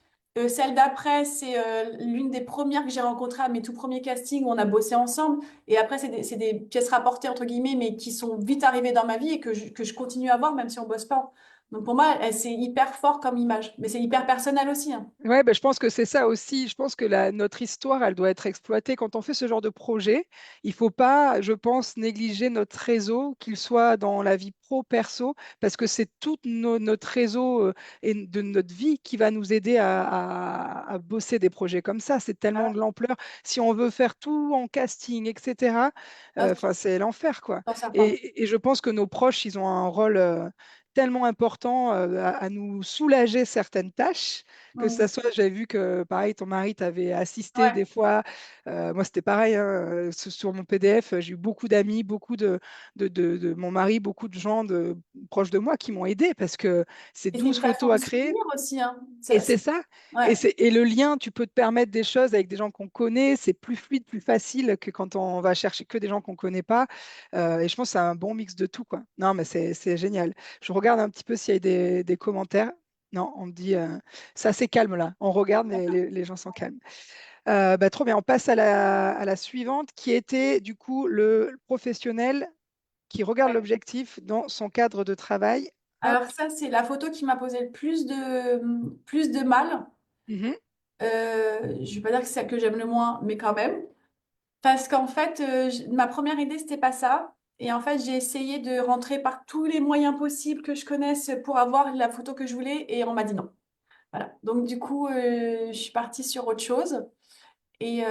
Celle d'après, c'est l'une des premières que j'ai rencontrées à mes tout premiers castings où on a bossé ensemble. Et après, c'est des pièces rapportées, entre guillemets, mais qui sont vite arrivées dans ma vie et que je continue à voir, même si on bosse pas. Donc pour moi, c'est hyper fort comme image. Mais c'est hyper personnel aussi, hein. Ouais, ben, je pense que c'est ça aussi. Je pense que notre histoire, elle doit être exploitée. Quand on fait ce genre de projet, il faut pas, je pense, négliger notre réseau, qu'il soit dans la vie pro-perso, parce que c'est tout notre réseau et de notre vie qui va nous aider à bosser des projets comme ça. C'est tellement Voilà. de l'ampleur. Si on veut faire tout en casting, etc., Non, enfin, c'est l'enfer, quoi. non, certain. Et je pense que nos proches, ils ont un rôle tellement important à nous soulager certaines tâches que ça Mm. soit, j'avais vu que pareil, ton mari t'avait assisté Ouais. des fois. Moi, c'était pareil, hein, sur mon PDF, j'ai eu beaucoup d'amis, beaucoup de mon mari, beaucoup de gens proches de moi qui m'ont aidé parce que c'est Et c'est 12 une façon photos de à se créer. soutenir aussi, hein. Et c'est ça. Ouais. Et le lien, tu peux te permettre des choses avec des gens qu'on connaît. C'est plus fluide, plus facile que quand on va chercher que des gens qu'on ne connaît pas. Et je pense que c'est un bon mix de tout, quoi. Non, mais c'est génial. Je regarde un petit peu s'il y a des commentaires. Non, on me dit, c'est assez calme là. On regarde, mais les gens sont calmes. Bah, trop bien. On passe à la suivante, qui était du coup le professionnel qui regarde Ouais. l'objectif dans son cadre de travail. Hop. Alors ça, c'est la photo qui m'a posé le plus de mal. Mhm. Je vais pas dire que c'est celle que j'aime le moins, mais quand même. Parce qu'en fait, ma première idée, c'était pas ça. Et en fait, j'ai essayé de rentrer par tous les moyens possibles que je connaisse pour avoir la photo que je voulais et on m'a dit non. Voilà. Donc du coup, je suis partie sur autre chose. Et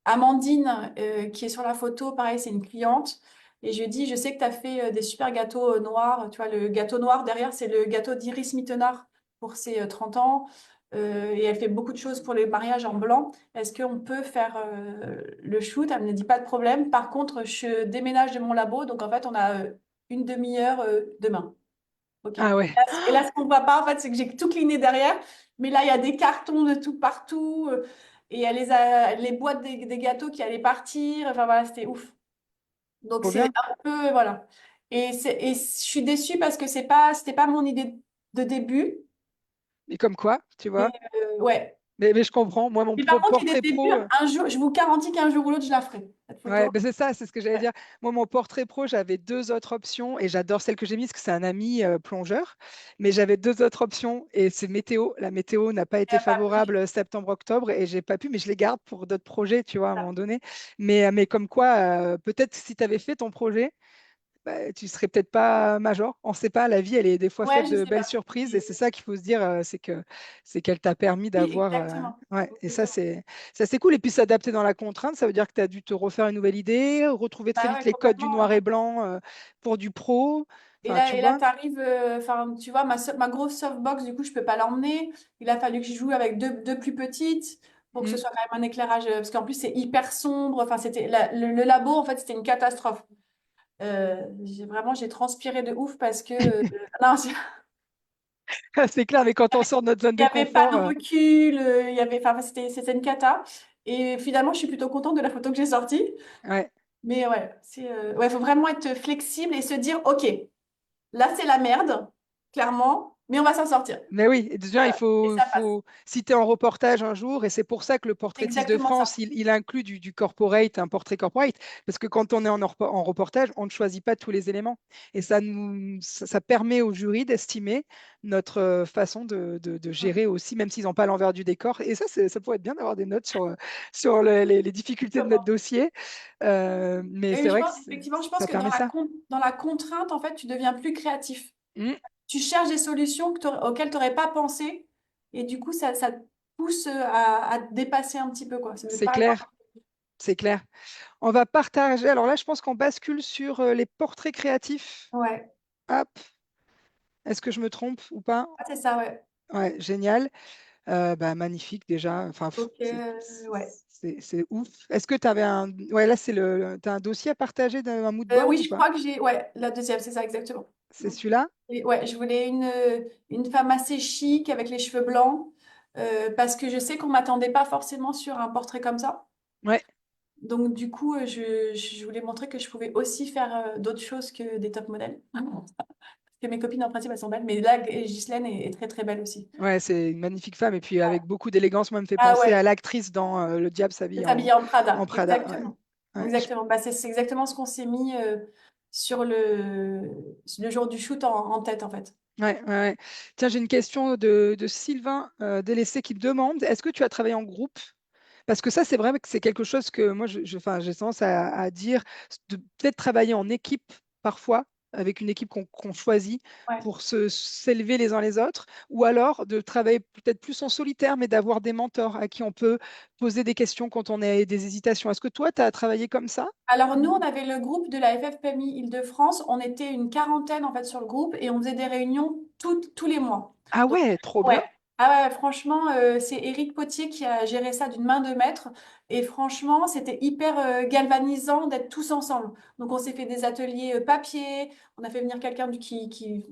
Amandine, qui est sur la photo, pareil, c'est une cliente. Et je lui ai dit, je sais que tu as fait des super gâteaux noirs. Tu vois, le gâteau noir derrière, c'est le gâteau d'Iris Mittenard pour ses 30 ans. Et elle fait beaucoup de choses pour les mariages en blanc. Est-ce qu'on peut faire le shoot? Elle me dit pas de problème. Par contre, je déménage de mon labo. Donc, en fait, on a une demi-heure demain. OK. Ah ouais. Et là, ce qu'on voit pas, en fait, c'est que j'ai tout cliné derrière. Mais là, il y a des cartons de tout partout. Et elle les boîtes des gâteaux qui allaient partir. Enfin, voilà, c'était ouf. Donc, Trop c'est bien. un peu, voilà. Et je suis déçue parce que c'était pas mon idée de début. Et comme quoi, tu Mais vois. ouais. Mais je comprends. Moi, mon Mais par contre, l'idée portrait de début, pro, un jour, je vous garantis qu'un jour ou l'autre, je la ferai, cette ouais, photo. ben c'est ça, c'est ce que j'allais Ouais. dire. Moi, mon portrait pro, j'avais deux autres options et j'adore celle que j'ai mise parce que c'est un ami plongeur. Mais j'avais deux autres options et c'est météo. La météo n'a pas Il n'y été a pas pu. favorable septembre-octobre et j'ai pas pu, mais je les garde pour d'autres projets, tu vois, à un moment donné. Mais comme quoi, peut-être si tu avais fait ton projet, bah, tu serais peut-être pas major. On ne sait pas, la vie, elle est des fois Ouais, faite je de sais belles pas. surprises et c'est ça qu'il faut se dire, c'est qu'elle t'a permis Oui, d'avoir. exactement. Ouais, et Exactement. ça c'est cool. Et puis s'adapter dans la contrainte, ça veut dire que tu as dû te refaire une nouvelle idée, retrouver très Bah vite ouais, les codes du complètement. noir et blanc pour du pro. Enfin, tu Et là, vois. t'arrives, enfin, tu vois, ma grosse softbox, du coup, je peux pas l'emmener. Il a fallu que je joue avec deux plus petites pour que ce Mm. soit quand même un éclairage, parce qu'en plus, c'est hyper sombre. Enfin, le labo, en fait, c'était une catastrophe. J'ai transpiré de ouf parce que, non, C'est clair, mais quand on sort de notre zone il de n'y avait pas confort, de recul, enfin, c'était une cata. Et finalement, je suis plutôt contente de la photo que j'ai sortie. ouais. Mais ouais, ouais, faut vraiment être flexible et se dire, OK, là, c'est la merde, clairement, mais on va s'en sortir. Mais oui, et déjà, Voilà. Et ça passe. si tu es en reportage un jour, et c'est pour ça que le C'est portraitiste de exactement ça. France, il inclut du corporate, un portrait corporate, parce que quand on est en reportage, on ne choisit pas tous les éléments. Et ça permet au jury d'estimer notre façon de gérer aussi, même s'ils n'ont pas l'envers du décor. Et ça, ça pourrait être bien d'avoir des notes sur les difficultés de notre Comment? dossier. Mais Et c'est vrai que effectivement, je pense ça que permet ça. dans la contrainte, en fait, tu deviens plus créatif. Mm, Tu cherches des solutions auxquelles tu n'aurais pas pensé. Et du coup, ça te pousse à te dépasser un petit peu, quoi. C'est c'est pas clair, c'est clair. On va partager. Alors là, je pense qu'on bascule sur les portraits créatifs. ouais. Hop, est-ce que je me trompe ou pas? Ah, c'est ça, ouais. Ouais, génial. Bah, magnifique déjà. Enfin, Donc, ouais. C'est ouf. Est-ce que tu avais un... Ouais, là, t'as un dossier à partager d'un mood board Oui, ou je pas? crois que j'ai. Ouais, la deuxième, c'est ça, exactement. C'est celui-là? Et ouais, je voulais une femme assez chic avec les cheveux blancs parce que je sais qu'on m'attendait pas forcément sur un portrait comme ça. Ouais, Donc, du coup, je voulais montrer que je pouvais aussi faire d'autres choses que des top modèles. Parce que mes copines, en principe, elles sont belles. Mais là, Ghislaine est très, très belle aussi. ouais, c'est une magnifique femme. Et puis Ouais. avec beaucoup d'élégance, moi, elle me fait Ah penser à ouais, l'actrice dans Le Diable s'habille s'habiller en en Prada. Prada. Ouais. Exactement. Ouais, Exactement. Bah, c'est exactement ce qu'on s'est mis sur le jour du shoot en tête, en fait. ouais, ouais, ouais. Tiens, j'ai une question de Sylvain Délaissé qui me demande, est-ce que tu as travaillé en groupe? Parce que ça, c'est vrai que c'est quelque chose que moi, enfin, j'ai tendance à dire, de peut-être travailler en équipe parfois, avec une équipe qu'on choisit Ouais. pour s'élever les uns les autres, ou alors de travailler peut-être plus en solitaire, mais d'avoir des mentors à qui on peut poser des questions quand on a des hésitations. Est-ce que toi, tu as travaillé comme ça? Alors nous, on avait le groupe de la FFPMI Île-de-France. On était une quarantaine en fait sur le groupe et on faisait des réunions tous les mois. Ah Donc, ouais, trop bien. ouais. Ah ouais, franchement, c'est Éric Potier qui a géré ça d'une main de maître. Et franchement, c'était hyper galvanisant d'être tous ensemble. Donc on s'est fait des ateliers papier. On a fait venir quelqu'un qui...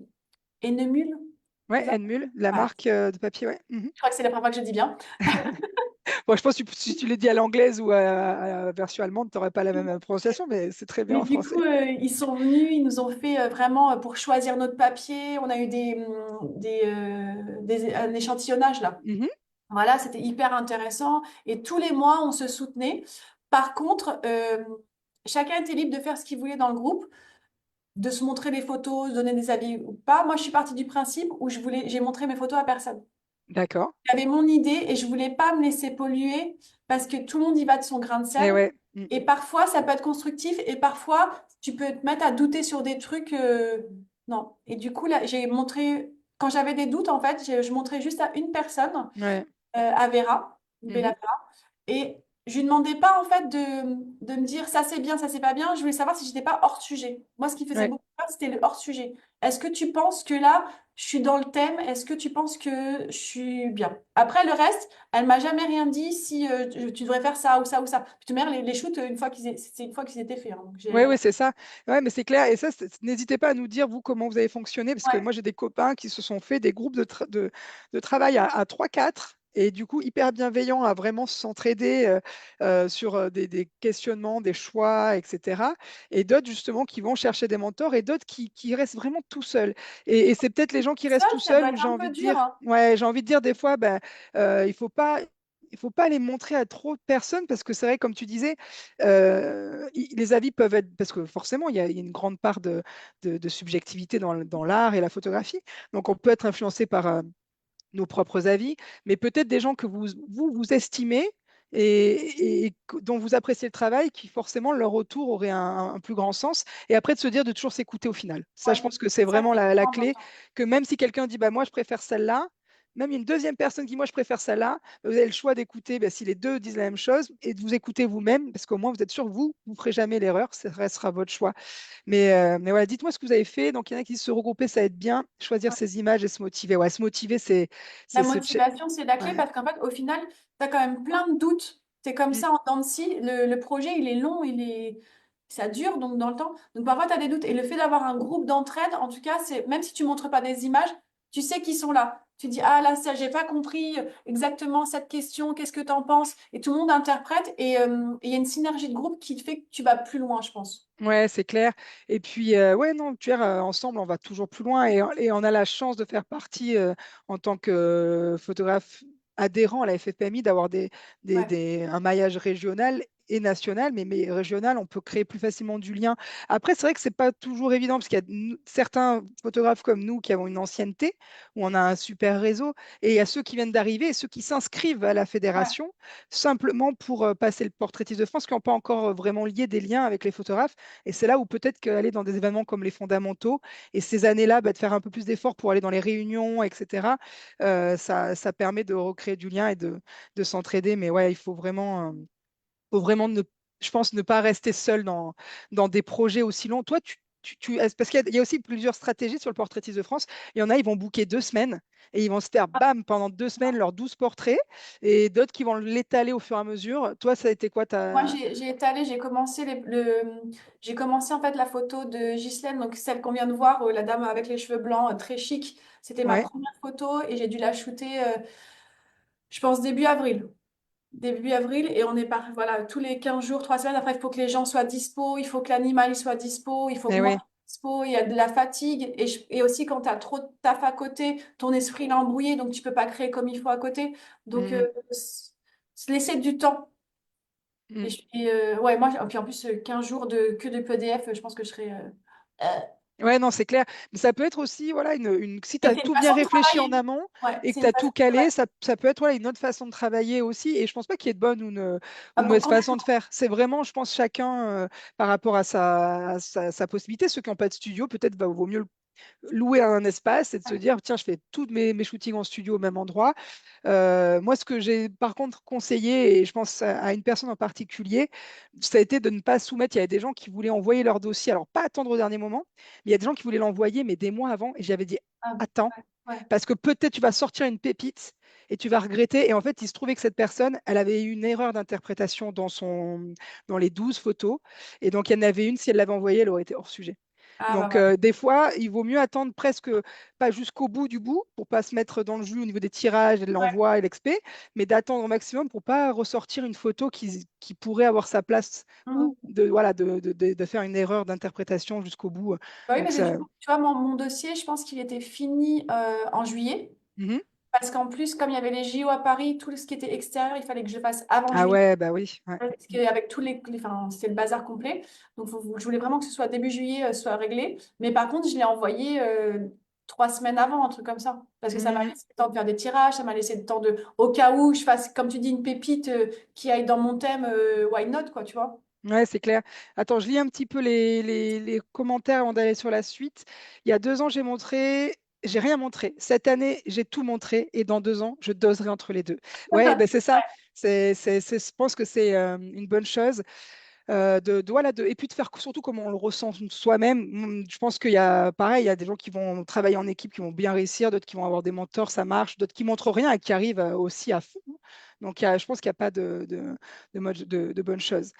Enemule, c'est Ouais, ça? Enmule, la Ouais. marque de papier, ouais. Mhm. Je crois que c'est la première fois que je dis bien. Bon, je pense que si tu l'as dit à l'anglaise ou à la version allemande, tu n'aurais pas la même prononciation, mais c'est très bien Et en du français. coup, ils sont venus, ils nous ont fait vraiment pour choisir notre papier. On a eu un échantillonnage là. Mhm. Voilà, c'était hyper intéressant. Et tous les mois, on se soutenait. Par contre, chacun était libre de faire ce qu'il voulait dans le groupe, de se montrer les photos, donner des avis ou pas. Moi, je suis partie du principe où j'ai montré mes photos à personne. D'accord. J'avais mon idée et je voulais pas me laisser polluer parce que tout le monde y va de son grain de Et sel. ouais. Mm. Et parfois, ça peut être constructif et parfois, tu peux te mettre à douter sur des trucs. Non. Et du coup, là, j'ai montré, quand j'avais des doutes, en fait, je montrais juste à une personne, Ouais. à Vera, Mhm. Bella Vera. Et je lui demandais pas, en fait, de me dire ça c'est bien, ça c'est pas bien. Je voulais savoir si j'étais pas hors sujet. Moi, ce qui faisait Ouais. beaucoup peur, c'était le hors sujet. Est-ce que tu penses que là, je suis dans le thème? Est-ce que tu penses que je suis bien? Après, le reste, elle m'a jamais rien dit si tu devrais faire ça ou ça ou ça. Puis, de toute manière, les shoots, c'est une fois qu'ils étaient faits, hein. Donc, Oui, oui, c'est ça. Ouais, mais c'est clair. Et ça, n'hésitez pas à nous dire, vous, comment vous avez fonctionné, parce que Ouais, moi, j'ai des copains qui se sont fait des groupes de travail à 3-4, et du coup, hyper bienveillants à vraiment s'entraider sur des questionnements, des choix, etc. Et d'autres, justement, qui vont chercher des mentors, et d'autres qui restent vraiment tout seuls. Et c'est peut-être les gens qui ça, restent tout ça seuls doit où être j'ai un envie peu de dur, dire, hein. ouais, j'ai envie de dire des fois, ben, il faut pas. Il faut pas les montrer à trop de personnes parce que c'est vrai, comme tu disais, les avis peuvent être, parce que forcément, il y a une grande part de subjectivité dans l'art et la photographie. Donc, on peut être influencé par nos propres avis, mais peut-être des gens que vous estimez et dont vous appréciez le travail, qui forcément, leur retour aurait un plus grand sens. Et après, de se dire de toujours s'écouter au final. Ça, Ouais, je pense que c'est ça, vraiment c'est la hyper clé, important. que même si quelqu'un dit, bah, moi, je préfère celle-là, même une deuxième personne qui dit, moi, je préfère celle-là, vous avez le choix d'écouter bah, si les deux disent la même chose et de vous écouter vous-même, parce qu'au moins, vous êtes sûr, vous ne ferez jamais l'erreur, ça restera votre choix. Mais voilà, dites-moi ce que vous avez fait. Donc, il y en a qui disent se regrouper, ça aide bien. Choisir Ouais. ses images et se motiver. Ouais, se motiver, La c'est motivation, c'est la clé ouais. parce qu'en fait, au final, tu as quand même plein de doutes. C'est comme Mm. ça en dents de scie. Le projet, il est long, ça dure donc dans le temps. Donc parfois, tu as des doutes. Et le fait d'avoir un groupe d'entraide, en tout cas, c'est même si tu montres pas des images, tu sais qu'ils sont là. Tu dis, ah là, ça, j'ai pas compris exactement cette question, qu'est-ce que tu en penses? Et tout le monde interprète et il y a une synergie de groupe qui fait que tu vas plus loin, je pense. Ouais, c'est clair. Et puis, ouais, non, tu vois, ensemble, on va toujours plus loin et on a la chance de faire partie, en tant que photographe adhérent à la FFPMI, d'avoir Ouais, un maillage régional et national, mais régional, on peut créer plus facilement du lien. Après, c'est vrai que c'est pas toujours évident parce qu'il y a certains photographes comme nous qui avons une ancienneté, où on a un super réseau, et il y a ceux qui viennent d'arriver et ceux qui s'inscrivent à la ouais, fédération simplement pour passer le portraitiste de France, qui n'ont pas encore vraiment lié des liens avec les photographes. Et c'est là où peut-être qu'aller dans des événements comme les fondamentaux et ces années-là, bah, de faire un peu plus d'efforts pour aller dans les réunions, etc., ça permet de recréer du lien et de s'entraider. Mais ouais, il faut vraiment je pense, ne pas rester seul dans des projets aussi longs. Toi, parce qu'il y a aussi plusieurs stratégies sur le portraitiste de France. Il y en a, ils vont booker 2 semaines et ils vont se faire, bam, pendant 2 semaines, leurs 12 portraits, et d'autres qui vont l'étaler au fur et à mesure. Toi, ça a été quoi Moi, ta... j'ai étalé, j'ai commencé en fait la photo de Ghislaine, donc celle qu'on vient de voir, la dame avec les cheveux blancs, très chic. C'était ma Ouais, première photo et j'ai dû la shooter, je pense, début avril. Début avril, et on est par, voilà, tous les 15 jours, 3 semaines. Après, il faut que les gens soient dispo, il faut que l'animal il soit dispo, il faut que eh moi oui. je sois dispo, il y a de la fatigue. Et aussi, quand tu as trop de taf à côté, ton esprit il est embrouillé, donc tu peux pas créer comme il faut à côté. Donc, Mm, se laisser du temps. mm. Ouais, moi, puis en plus, 15 jours que de PDF, je pense que je serais. Euh, Ouais, non, c'est clair. Mais ça peut être aussi, voilà, si tu Mais as c'est une tout bien façon de réfléchi en travailler. amont Ouais, et que c'est tu une as façon. tout Ouais. calé, ça peut être, voilà, une autre façon de travailler aussi. Et je pense pas qu'il y ait de bonne ou Ah, une mauvaise façon de complètement. faire. C'est vraiment, je pense, chacun par rapport à sa possibilité. Ceux qui n'ont pas de studio, peut-être vaut mieux louer un espace et de se Ouais. dire, tiens, je fais tous mes shootings en studio au même endroit. Moi, ce que j'ai par contre conseillé, et je pense à une personne en particulier, ça a été de ne pas soumettre. Il y avait des gens qui voulaient envoyer leur dossier, alors pas attendre au dernier moment, mais il y a des gens qui voulaient l'envoyer, mais des mois avant. Et j'avais dit, Ah, attends, ouais. Ouais. parce que peut-être tu vas sortir une pépite et tu vas regretter. Et en fait, il se trouvait que cette personne, elle avait eu une erreur d'interprétation dans les 12 photos. Et donc, il y en avait une, si elle l'avait envoyée, elle aurait été hors sujet. Ah, bah Donc, voilà. des fois, il vaut mieux attendre presque pas jusqu'au bout du bout pour pas se mettre dans le jus au niveau des tirages et de Ouais. l'envoi et l'expé, mais d'attendre au maximum pour pas ressortir une photo qui pourrait avoir sa place ou Mhm. voilà, de faire une erreur d'interprétation jusqu'au bout. Bah oui, Donc, parce que du ça. coup, tu vois, mon dossier, je pense qu'il était fini en juillet. Mhm. Parce qu'en plus, comme il y avait les JO à Paris, tout ce qui était extérieur, il fallait que je le fasse avant Ah juillet. ouais, bah oui. Ouais. Parce qu'avec enfin, c'est le bazar complet. Donc, je voulais vraiment que ce soit début juillet, soit réglé. Mais par contre, je l'ai envoyé 3 semaines avant, un truc comme ça. Parce que ça m'a Mhm. laissé le temps de faire des tirages, ça m'a laissé le temps de, au cas où je fasse, comme tu dis, une pépite qui aille dans mon thème, why not, quoi, tu vois. Ouais, c'est clair. Attends, je lis un petit peu les commentaires avant d'aller sur la suite. Il y a 2 ans, j'ai rien montré. Cette année, j'ai tout montré. Et dans 2 ans, je doserai entre les deux. Ouais, ben c'est ça. Je pense que c'est une bonne chose. Voilà, et puis de faire surtout comme on le ressent soi-même. Je pense qu'il y a, pareil, il y a des gens qui vont travailler en équipe, qui vont bien réussir, d'autres qui vont avoir des mentors, ça marche, d'autres qui montrent rien et qui arrivent aussi à fond. Donc, je pense qu'il n'y a pas de bonnes choses.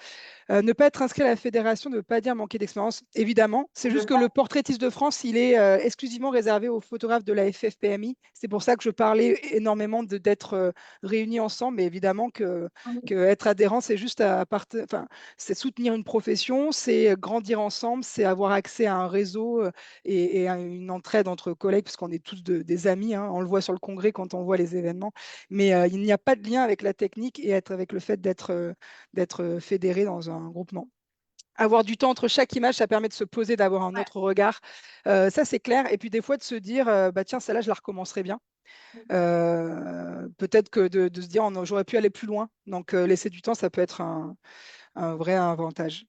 Ne pas être inscrit à la fédération ne veut pas dire manquer d'expérience, évidemment. C'est juste que le portraitiste de France, il est exclusivement réservé aux photographes de la FFPMI. C'est pour ça que je parlais énormément d'être réunis ensemble. Mais évidemment que être adhérent, c'est juste enfin, c'est soutenir une profession, c'est grandir ensemble, c'est avoir accès à un réseau et à une entraide entre collègues, parce qu'on est tous des amis. Hein. On le voit sur le congrès quand on voit les événements. Mais il n'y a pas de lien avec la technique et être avec le fait d'être fédéré dans un groupement. Avoir du temps entre chaque image, ça permet de se poser, d'avoir un Ouais. autre regard. Ça, c'est clair. Et puis des fois, de se dire, bah, tiens, celle-là, je la recommencerai bien. Peut-être que de se dire, j'aurais pu aller plus loin. Donc, laisser du temps, ça peut être un vrai avantage.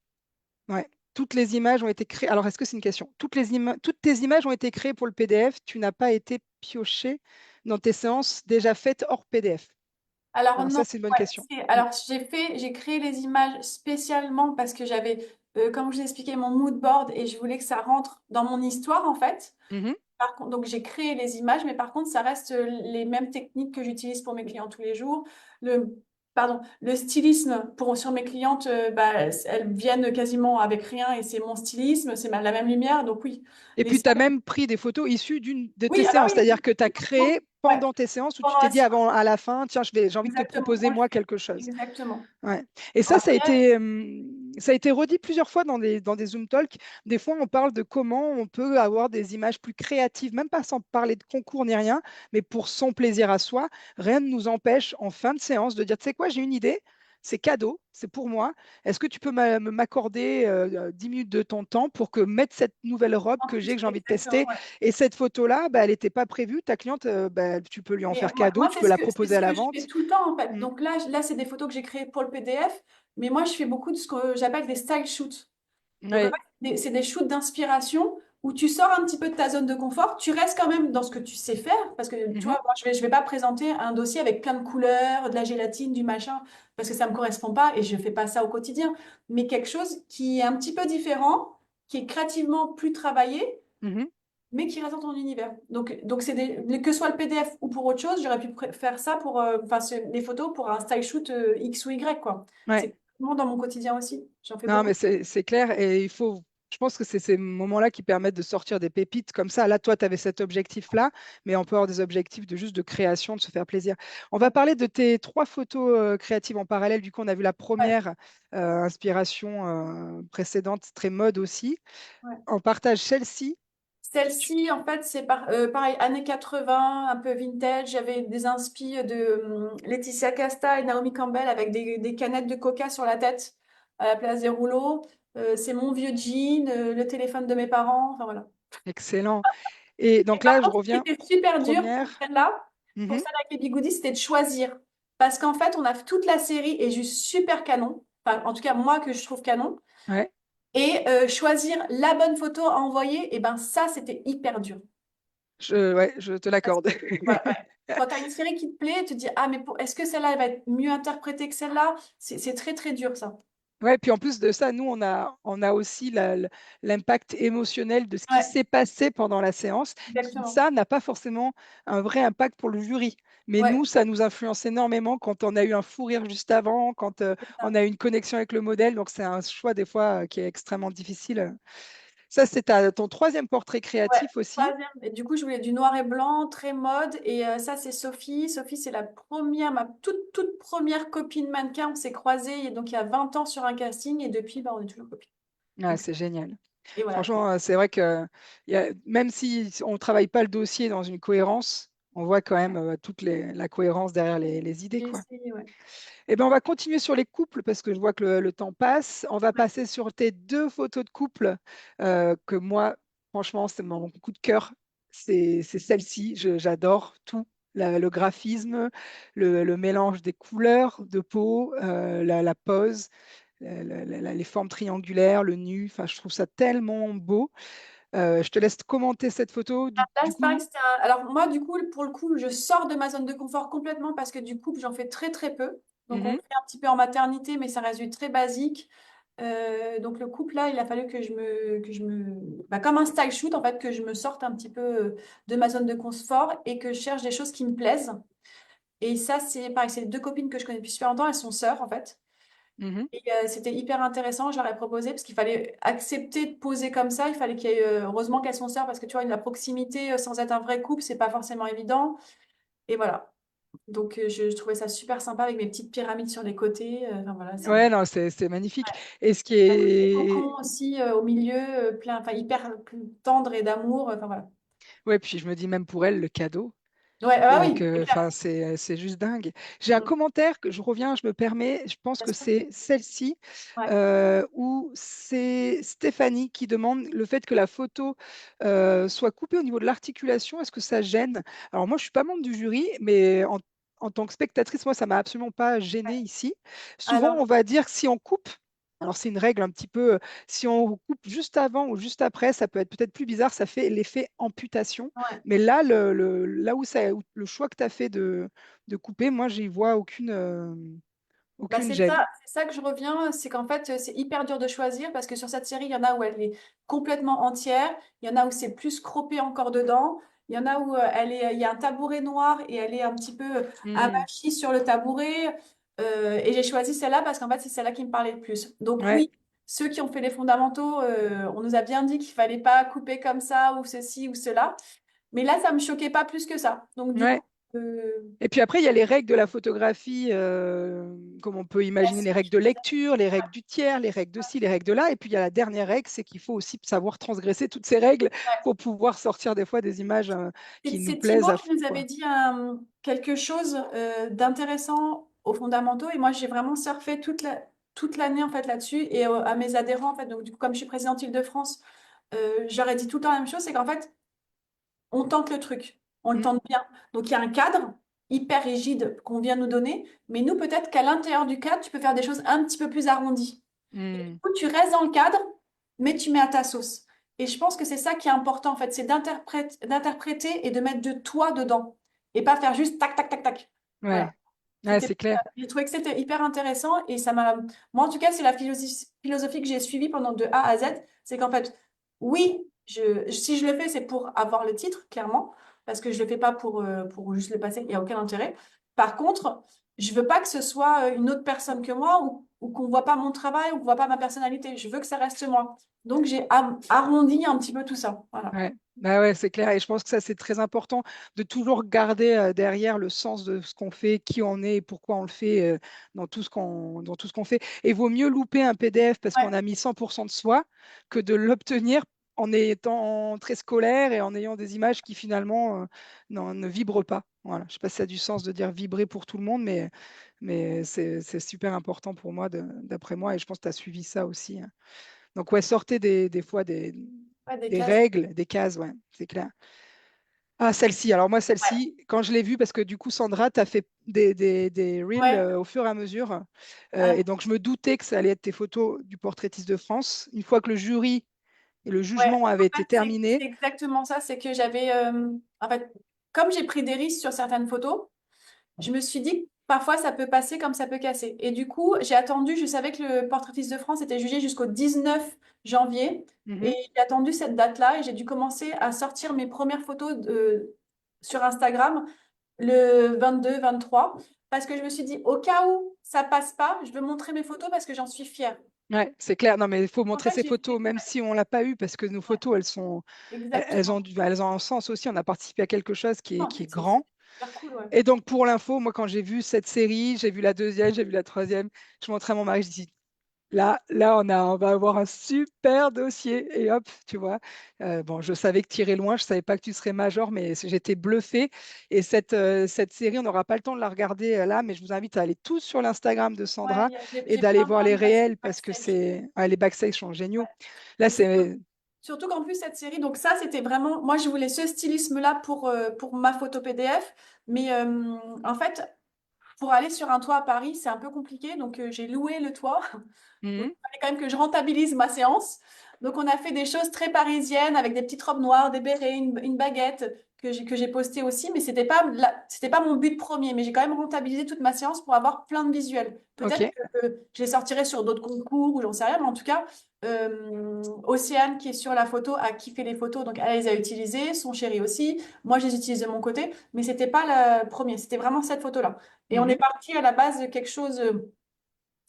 Ouais. Toutes les images ont été créées. Alors, est-ce que c'est une question? Toutes tes images ont été créées pour le PDF. Tu n'as pas été pioché dans tes séances déjà faites hors PDF. Alors Alors, non, ça, c'est une bonne ouais, question. alors j'ai créé les images spécialement parce que j'avais, comme je vous ai expliqué, mon mood board et je voulais que ça rentre dans mon histoire en fait. Mhm. Par contre, donc j'ai créé les images, mais par contre, ça reste les mêmes techniques que j'utilise pour mes clients tous les jours. Le stylisme sur mes clientes, bah, elles viennent quasiment avec rien et c'est mon stylisme, c'est la même lumière. Donc oui, Et les puis, tu as même pris des photos issues de tes oui, ah bah séances, oui, c'est-à-dire que tu as créé ouais, pendant tes séances où tu pendant t'es la dit séance, avant, à la fin, tiens, j'ai envie de te exactement. proposer Moi, je moi fais quelque chose. exactement. Ouais. Et ça, Après, ça a été redit plusieurs fois dans des Zoom Talks. Des fois, on parle de comment on peut avoir des images plus créatives, même pas sans parler de concours ni rien, mais pour son plaisir à soi. Rien ne nous empêche, en fin de séance, de dire, tu sais quoi, j'ai une idée, c'est cadeau, c'est pour moi. Est-ce que tu peux m'accorder 10 minutes de ton temps pour que mettre cette nouvelle robe en plus, que j'ai envie de exactement. tester? Et cette photo-là, bah, elle n'était pas prévue. Ta cliente, bah, tu peux lui en Mais faire moi, cadeau, tu peux la c'est proposer ce à la que je fais vente. tout le temps, en fait. Mm. Donc là, c'est des photos que j'ai créées pour le PDF, mais moi, je fais beaucoup de ce que j'appelle des style shoots. Donc, en Ouais. fait, c'est des shoots d'inspiration où tu sors un petit peu de ta zone de confort, tu restes quand même dans ce que tu sais faire, parce que, tu Mhm. vois, moi, je vais pas présenter un dossier avec plein de couleurs, de la gélatine, du machin, parce que ça me correspond pas et je fais pas ça au quotidien. Mais quelque chose qui est un petit peu différent qui est créativement plus travaillé, Mhm. mais qui reste dans ton univers. Donc c'est que ce soit le PDF ou pour autre chose, j'aurais pu faire ça pour enfin, les photos pour un style shoot X ou Y, quoi. Ouais. C'est vraiment dans mon quotidien aussi. J'en fais Non, beaucoup. mais c'est clair et il faut. Je pense que c'est ces moments-là qui permettent de sortir des pépites comme ça. Là, toi, tu avais cet objectif-là, mais on peut avoir des objectifs de juste de création, de se faire plaisir. On va Ouais. parler de tes trois photos créatives en parallèle. Du coup, on a vu la Ouais. première inspiration précédente, très mode aussi. Ouais. On partage celle-ci. Celle-ci, en fait, c'est pareil, années 80, un peu vintage. J'avais des inspi de Laetitia Casta et Naomi Campbell avec des canettes de coca sur la tête à la place des rouleaux. C'est mon vieux jean, le téléphone de mes parents. Enfin, voilà. Excellent. Et Et donc par là, je contre, ce qui reviens. était super dur Première. pour Mhm. celle avec les bigoudis, c'était de choisir. Parce qu'en fait, on a toute la série est juste super canon. Enfin, en tout cas, moi, que je trouve canon. Ouais, Et choisir la bonne photo à envoyer, et ben ça, c'était hyper dur. ouais, je te Parce l'accorde. que, ouais, ouais. Quand tu as une série qui te plaît, tu te dis, ah, mais est-ce que celle-là, elle va être mieux interprétée que celle-là? C'est très, très dur, ça. Ouais, puis en plus de ça, nous, on a aussi l'impact émotionnel de ce qui Ouais, s'est passé pendant la séance, qui, exactement. ça, n'a pas forcément un vrai impact pour le jury. Mais Ouais, nous, ça nous influence énormément quand on a eu un fou rire juste avant, quand c'est on ça. a eu une connexion avec le modèle. Donc, c'est un choix des fois qui est extrêmement difficile. Ça, c'est ton troisième portrait Ouais, créatif aussi. troisième. Et du coup, je voulais du noir et blanc, très mode. Et ça, c'est Sophie. Sophie, c'est la première, ma toute, toute première copine mannequin. On s'est croisés donc il y a 20 ans sur un casting. Et depuis, bah, on est toujours copines. Ah, Donc, c'est génial. et voilà. Franchement, c'est vrai que même si on ne travaille pas le dossier dans une cohérence, on voit quand même la cohérence derrière les idées, J'ai quoi. essayé, ouais. Eh ben, on va continuer sur les couples parce que je vois que le temps passe. On va Ouais. passer sur tes deux photos de couple que moi, franchement, c'est mon coup de cœur. C'est celle-ci. J'adore tout. Le graphisme, le mélange des couleurs de peau, la pose, les formes triangulaires, le nu. Enfin, je trouve ça tellement beau. Je te laisse commenter cette photo. Là, Du c'est pareil, coup, alors moi, du coup, pour le coup, je sors de ma zone de confort complètement parce que du coup, j'en fais très, très peu. Donc, on mhm, le fait un petit peu en maternité, mais ça reste du très basique. Donc, le couple, là, il a fallu bah, comme un style shoot, en fait, que je me sorte un petit peu de ma zone de confort et que je cherche des choses qui me plaisent. Et ça, c'est pareil, c'est deux copines que je connais depuis super longtemps, elles sont sœurs, en fait. mhm. Et c'était hyper intéressant, je leur ai proposé, parce qu'il fallait accepter de poser comme ça, il fallait qu'il y ait, heureusement qu'elles sont sœurs, parce que tu vois, la proximité sans être un vrai couple, c'est pas forcément évident. Et voilà. Donc je trouvais ça super sympa avec mes petites pyramides sur les côtés. Enfin voilà, c'est Ouais, non, c'est magnifique. ouais. Et ce qui Un petit est. cocon aussi au milieu, plein, enfin hyper tendre et d'amour. Enfin voilà. Ouais, puis je me dis même pour elle, le cadeau. Ouais, ah oui, c'est clair. Enfin, c'est juste dingue. J'ai un Mm, commentaire que je reviens, je me permets, je pense bien que sûr. c'est celle-ci, Ouais. où c'est Stéphanie qui demande le fait que la photo soit coupée au niveau de l'articulation, est-ce que ça gêne? Alors moi, je suis pas membre du jury, mais en tant que spectatrice, moi, ça m'a absolument pas gênée ici. Souvent, Alors, on va dire que si on coupe, alors c'est une règle un petit peu, si on coupe juste avant ou juste après, ça peut être peut-être plus bizarre, ça fait l'effet amputation. ouais. Mais là, là où le choix que tu as fait de couper, moi, j'y vois Bah, aucune gêne. c'est ça que je reviens, c'est qu'en fait, c'est hyper dur de choisir parce que sur cette série, il y en a où elle est complètement entière, il y en a où c'est plus croppé encore dedans, il y en a où il y a un tabouret noir et elle est un petit peu Hmm. amachie sur le tabouret. Et j'ai choisi celle-là parce qu'en fait, c'est celle-là qui me parlait le plus. Donc Ouais, oui, ceux qui ont fait les fondamentaux, on nous a bien dit qu'il fallait pas couper comme ça ou ceci ou cela. Mais là, ça me choquait pas plus que ça. Donc du coup, ouais. Et puis après, il y a les règles de la photographie, comme on peut imaginer les règles de lecture, les règles du tiers, les règles de ci, les règles de là. Et puis il y a la dernière règle, c'est qu'il faut aussi savoir transgresser toutes ces règles pour pouvoir sortir des fois des images qui nous C'est plaisent Thibaut à qui fond, nous avait quoi. dit quelque chose d'intéressant aux fondamentaux et moi j'ai vraiment surfé toute l'année en fait là-dessus et à mes adhérents en fait donc du coup comme je suis présidente Île-de-France j'aurais dit tout le temps la même chose c'est qu'en fait on tente le truc on le Hmm. tente bien donc il y a un cadre hyper rigide qu'on vient nous donner mais nous peut-être qu'à l'intérieur du cadre tu peux faire des choses un petit peu plus arrondies et du Hmm. coup, tu restes dans le cadre, mais tu mets à ta sauce. Et je pense que c'est ça qui est important, en fait, c'est d'interpréter et de mettre de toi dedans. Et pas faire juste tac, tac, tac, tac. Voilà. Ouais. Ouais, c'est clair. J'ai trouvé que c'était hyper intéressant et ça m'a. Moi, en tout cas, c'est la philosophie que j'ai suivie pendant de A à Z. C'est qu'en fait, oui, si je le fais, c'est pour avoir le titre, clairement, parce que je le fais pas pour juste le passer. Il n'y a aucun intérêt. Par contre, je veux pas que ce soit une autre personne que moi ou qu'on voit pas mon travail ou qu'on voit pas ma personnalité. Je veux que ça reste moi. Donc, j'ai arrondi un petit peu tout ça. Voilà. Ouais. Bah ouais, c'est clair. Et je pense que ça, c'est très important de toujours garder derrière le sens de ce qu'on fait, qui on est et pourquoi on le fait dans tout ce qu'on fait. Et vaut mieux louper un PDF parce Ouais, qu'on a mis 100% de soi que de l'obtenir en étant très scolaire et en ayant des images qui finalement ne vibrent pas. Voilà. Je ne sais pas si ça a du sens de dire vibrer pour tout le monde, mais c'est super important pour moi, d'après moi, et je pense que tu as suivi ça aussi, hein. Donc, ouais, sortez des fois ouais, des des cases. règles, des cases, ouais, c'est clair. Ah, celle-ci. Alors, moi, Ouais. celle-ci, quand je l'ai vue, parce que du coup, Sandra, tu as fait des reels Ouais. au fur et à mesure. Et Alors, donc, je me doutais que ça allait être tes photos du portraitiste de France. Une fois que le jury et le ouais, jugement en avaient été fait, c'est terminés. exactement ça. C'est que j'avais, en fait, comme j'ai pris des risques sur certaines photos, je me suis dit que parfois ça peut passer comme ça peut casser. Et du coup, j'ai attendu, je savais que le portraitiste de France était jugé jusqu'au 19 janvier. Et Mhm. j'ai attendu cette date-là et j'ai dû commencer à sortir mes premières photos sur Instagram le 22-23 parce que je me suis dit, au cas où ça passe pas, je veux montrer mes photos parce que j'en suis fière. Ouais, c'est clair. Non, mais il faut En montrer fait, ces j'ai photos, fait même si on l'a pas eu, parce que nos photos, elles exactement. elles ont un sens aussi. On a participé à quelque chose Non, qui est c'est grand. super cool, ouais. Et donc, pour l'info, moi, quand j'ai vu cette série, j'ai vu la deuxième, j'ai vu la troisième, je montrais à mon mari, je dis, là, on va avoir un super dossier. Et hop, tu vois. Bon, je savais que tu irais loin, je savais pas que tu serais major, mais j'étais bluffée. Et cette série, on n'aura pas le temps de la regarder là, mais je vous invite à aller tous sur l'Instagram de Ouais, Sandra et j'ai d'aller plein voir les d'indications réels parce que backstage. les backstage sont géniaux. Là, Et c'est c'est. surtout qu'en plus, cette série, donc ça, c'était vraiment, moi, je voulais ce stylisme-là pour ma photo PDF, mais en fait, pour aller sur un toit à Paris, c'est un peu compliqué, donc j'ai loué le toit. Donc, Mhm. il fallait quand même que je rentabilise ma séance. Donc, on a fait des choses très parisiennes avec des petites robes noires, des bérets, une baguette que j'ai postée aussi, mais c'était pas mon but premier. Mais j'ai quand même rentabilisé toute ma séance pour avoir plein de visuels. Ok, Peut-être que je les sortirai sur d'autres concours ou j'en sais rien, mais en tout cas, Océane, qui est sur la photo, a kiffé les photos, donc elle les a utilisées, son chéri aussi. Moi, je les utilise de mon côté, mais c'était pas le premier, c'était vraiment cette photo-là. Et on est mhm. parti à la base de quelque chose.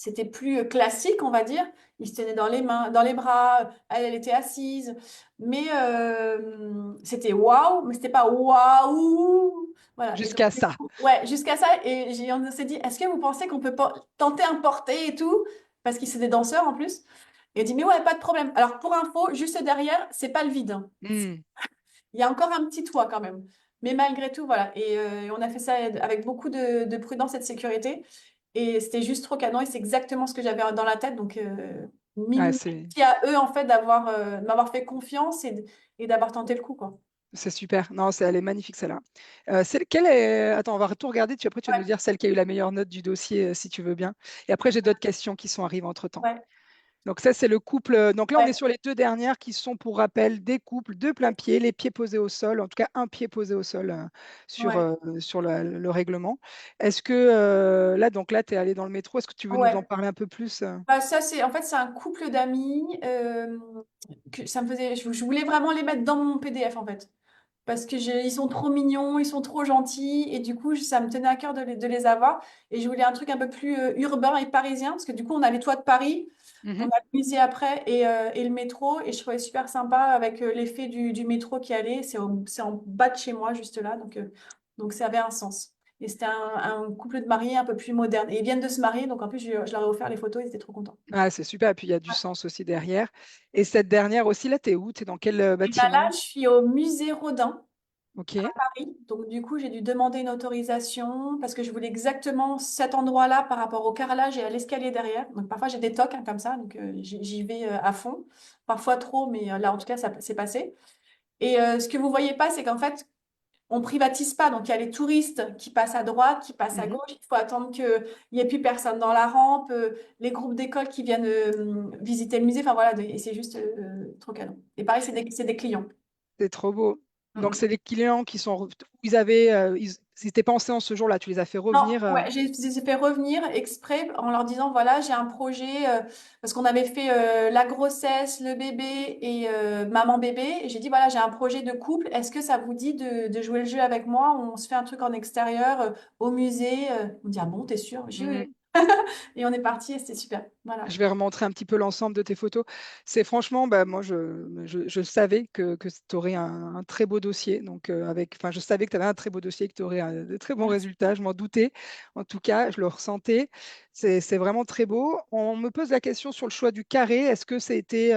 C'était plus classique, on va dire. Il se tenait dans les mains, dans les bras. Elle était assise. Mais c'était waouh, mais c'était pas waouh. Voilà. Et donc, Jusqu'à ça. ouais, jusqu'à ça. Et on s'est dit, est-ce que vous pensez qu'on peut pas tenter un porté et tout? Parce qu'ils c'est des danseurs en plus. Et on dit, mais ouais, pas de problème. Alors, pour info, juste derrière, c'est pas le vide, hein. Hmm. Il y a encore un petit toit quand même. Mais malgré tout, voilà. Et on a fait ça avec beaucoup de prudence et de sécurité. Et c'était juste trop canon. Et c'est exactement ce que j'avais dans la tête. Donc, Ouais, merci à eux, en fait, de m'avoir fait confiance et d'avoir tenté le coup, quoi. c'est super. Non, elle est magnifique celle-là. Quelle est. Attends, on va tout regarder, puis après tu vas nous Ouais, dire celle qui a eu la meilleure note du dossier, si tu veux bien. Et après, j'ai d'autres questions qui sont arrivées entre-temps. ouais, Donc ça, c'est le couple. Donc là, on est ouais, sur les deux dernières qui sont, pour rappel, des couples de plein pied, les pieds posés au sol, en tout cas un pied posé au sol ouais, sur le règlement. Est-ce que là, tu es allé dans le métro, est-ce que tu veux nous en ouais. parler un peu plus? Bah, ça, en fait, c'est un couple d'amis que ça me faisait. Je voulais vraiment les mettre dans mon PDF, en fait. Parce que ils sont trop mignons, ils sont trop gentils, et du coup, ça me tenait à cœur de les avoir. Et je voulais un truc un peu plus urbain et parisien, parce que du coup, on a les toits de Paris, on Mhm. a le musée après, et le métro, et je trouvais super sympa avec l'effet du métro qui allait. C'est en bas de chez moi, juste là, donc ça avait un sens. Et c'était un couple de mariés un peu plus moderne. Et ils viennent de se marier, donc en plus, je leur ai offert les photos, ils étaient trop contents. Ah, c'est super. Et puis il y a du sens aussi derrière. Et cette dernière aussi, là, tu es où? Tu es dans quel Et bien là, bâtiment? je suis au musée Rodin. Ok. Paris. Donc, du coup, j'ai dû demander une autorisation parce que je voulais exactement cet endroit-là par rapport au carrelage et à l'escalier derrière. Donc, parfois, j'ai des tocs hein, comme ça, donc j'y vais à fond. Parfois trop, mais là, en tout cas, ça s'est passé. Et ce que vous voyez pas, c'est qu'en fait, on privatise pas. Donc, il y a les touristes qui passent à droite, qui passent à Mhm. gauche. Il faut attendre qu'il n'y ait plus personne dans la rampe. Les groupes d'école qui viennent visiter le musée. Enfin, voilà, et c'est juste trop canon. Et pareil, c'est des clients. C'est trop beau. Mm, Donc, c'est mm. les clients qui sont, où ils n'étaient pas en séance ce jour-là, tu les as fait Non, revenir. ouais, j'ai les ai fait revenir exprès en leur disant, voilà, j'ai un projet, parce qu'on avait fait la grossesse, le bébé et maman bébé. Et j'ai dit, voilà, j'ai un projet de couple. Est-ce que ça vous dit de jouer le jeu avec moi? On se fait un truc en extérieur, au musée. On me dit, ah bon, t'es sûr? J'ai dit, oui, Mhm. oui. Et on est parti et c'était super. Voilà. Je vais remontrer un petit peu l'ensemble de tes photos. C'est franchement, bah, moi, je savais que tu aurais un très beau dossier. Donc, enfin, je savais que tu avais un très beau dossier, que tu aurais de très bons Merci. résultats. Je m'en doutais. En tout cas, je le ressentais. C'est vraiment très beau. On me pose la question sur le choix du carré. Est-ce que c'était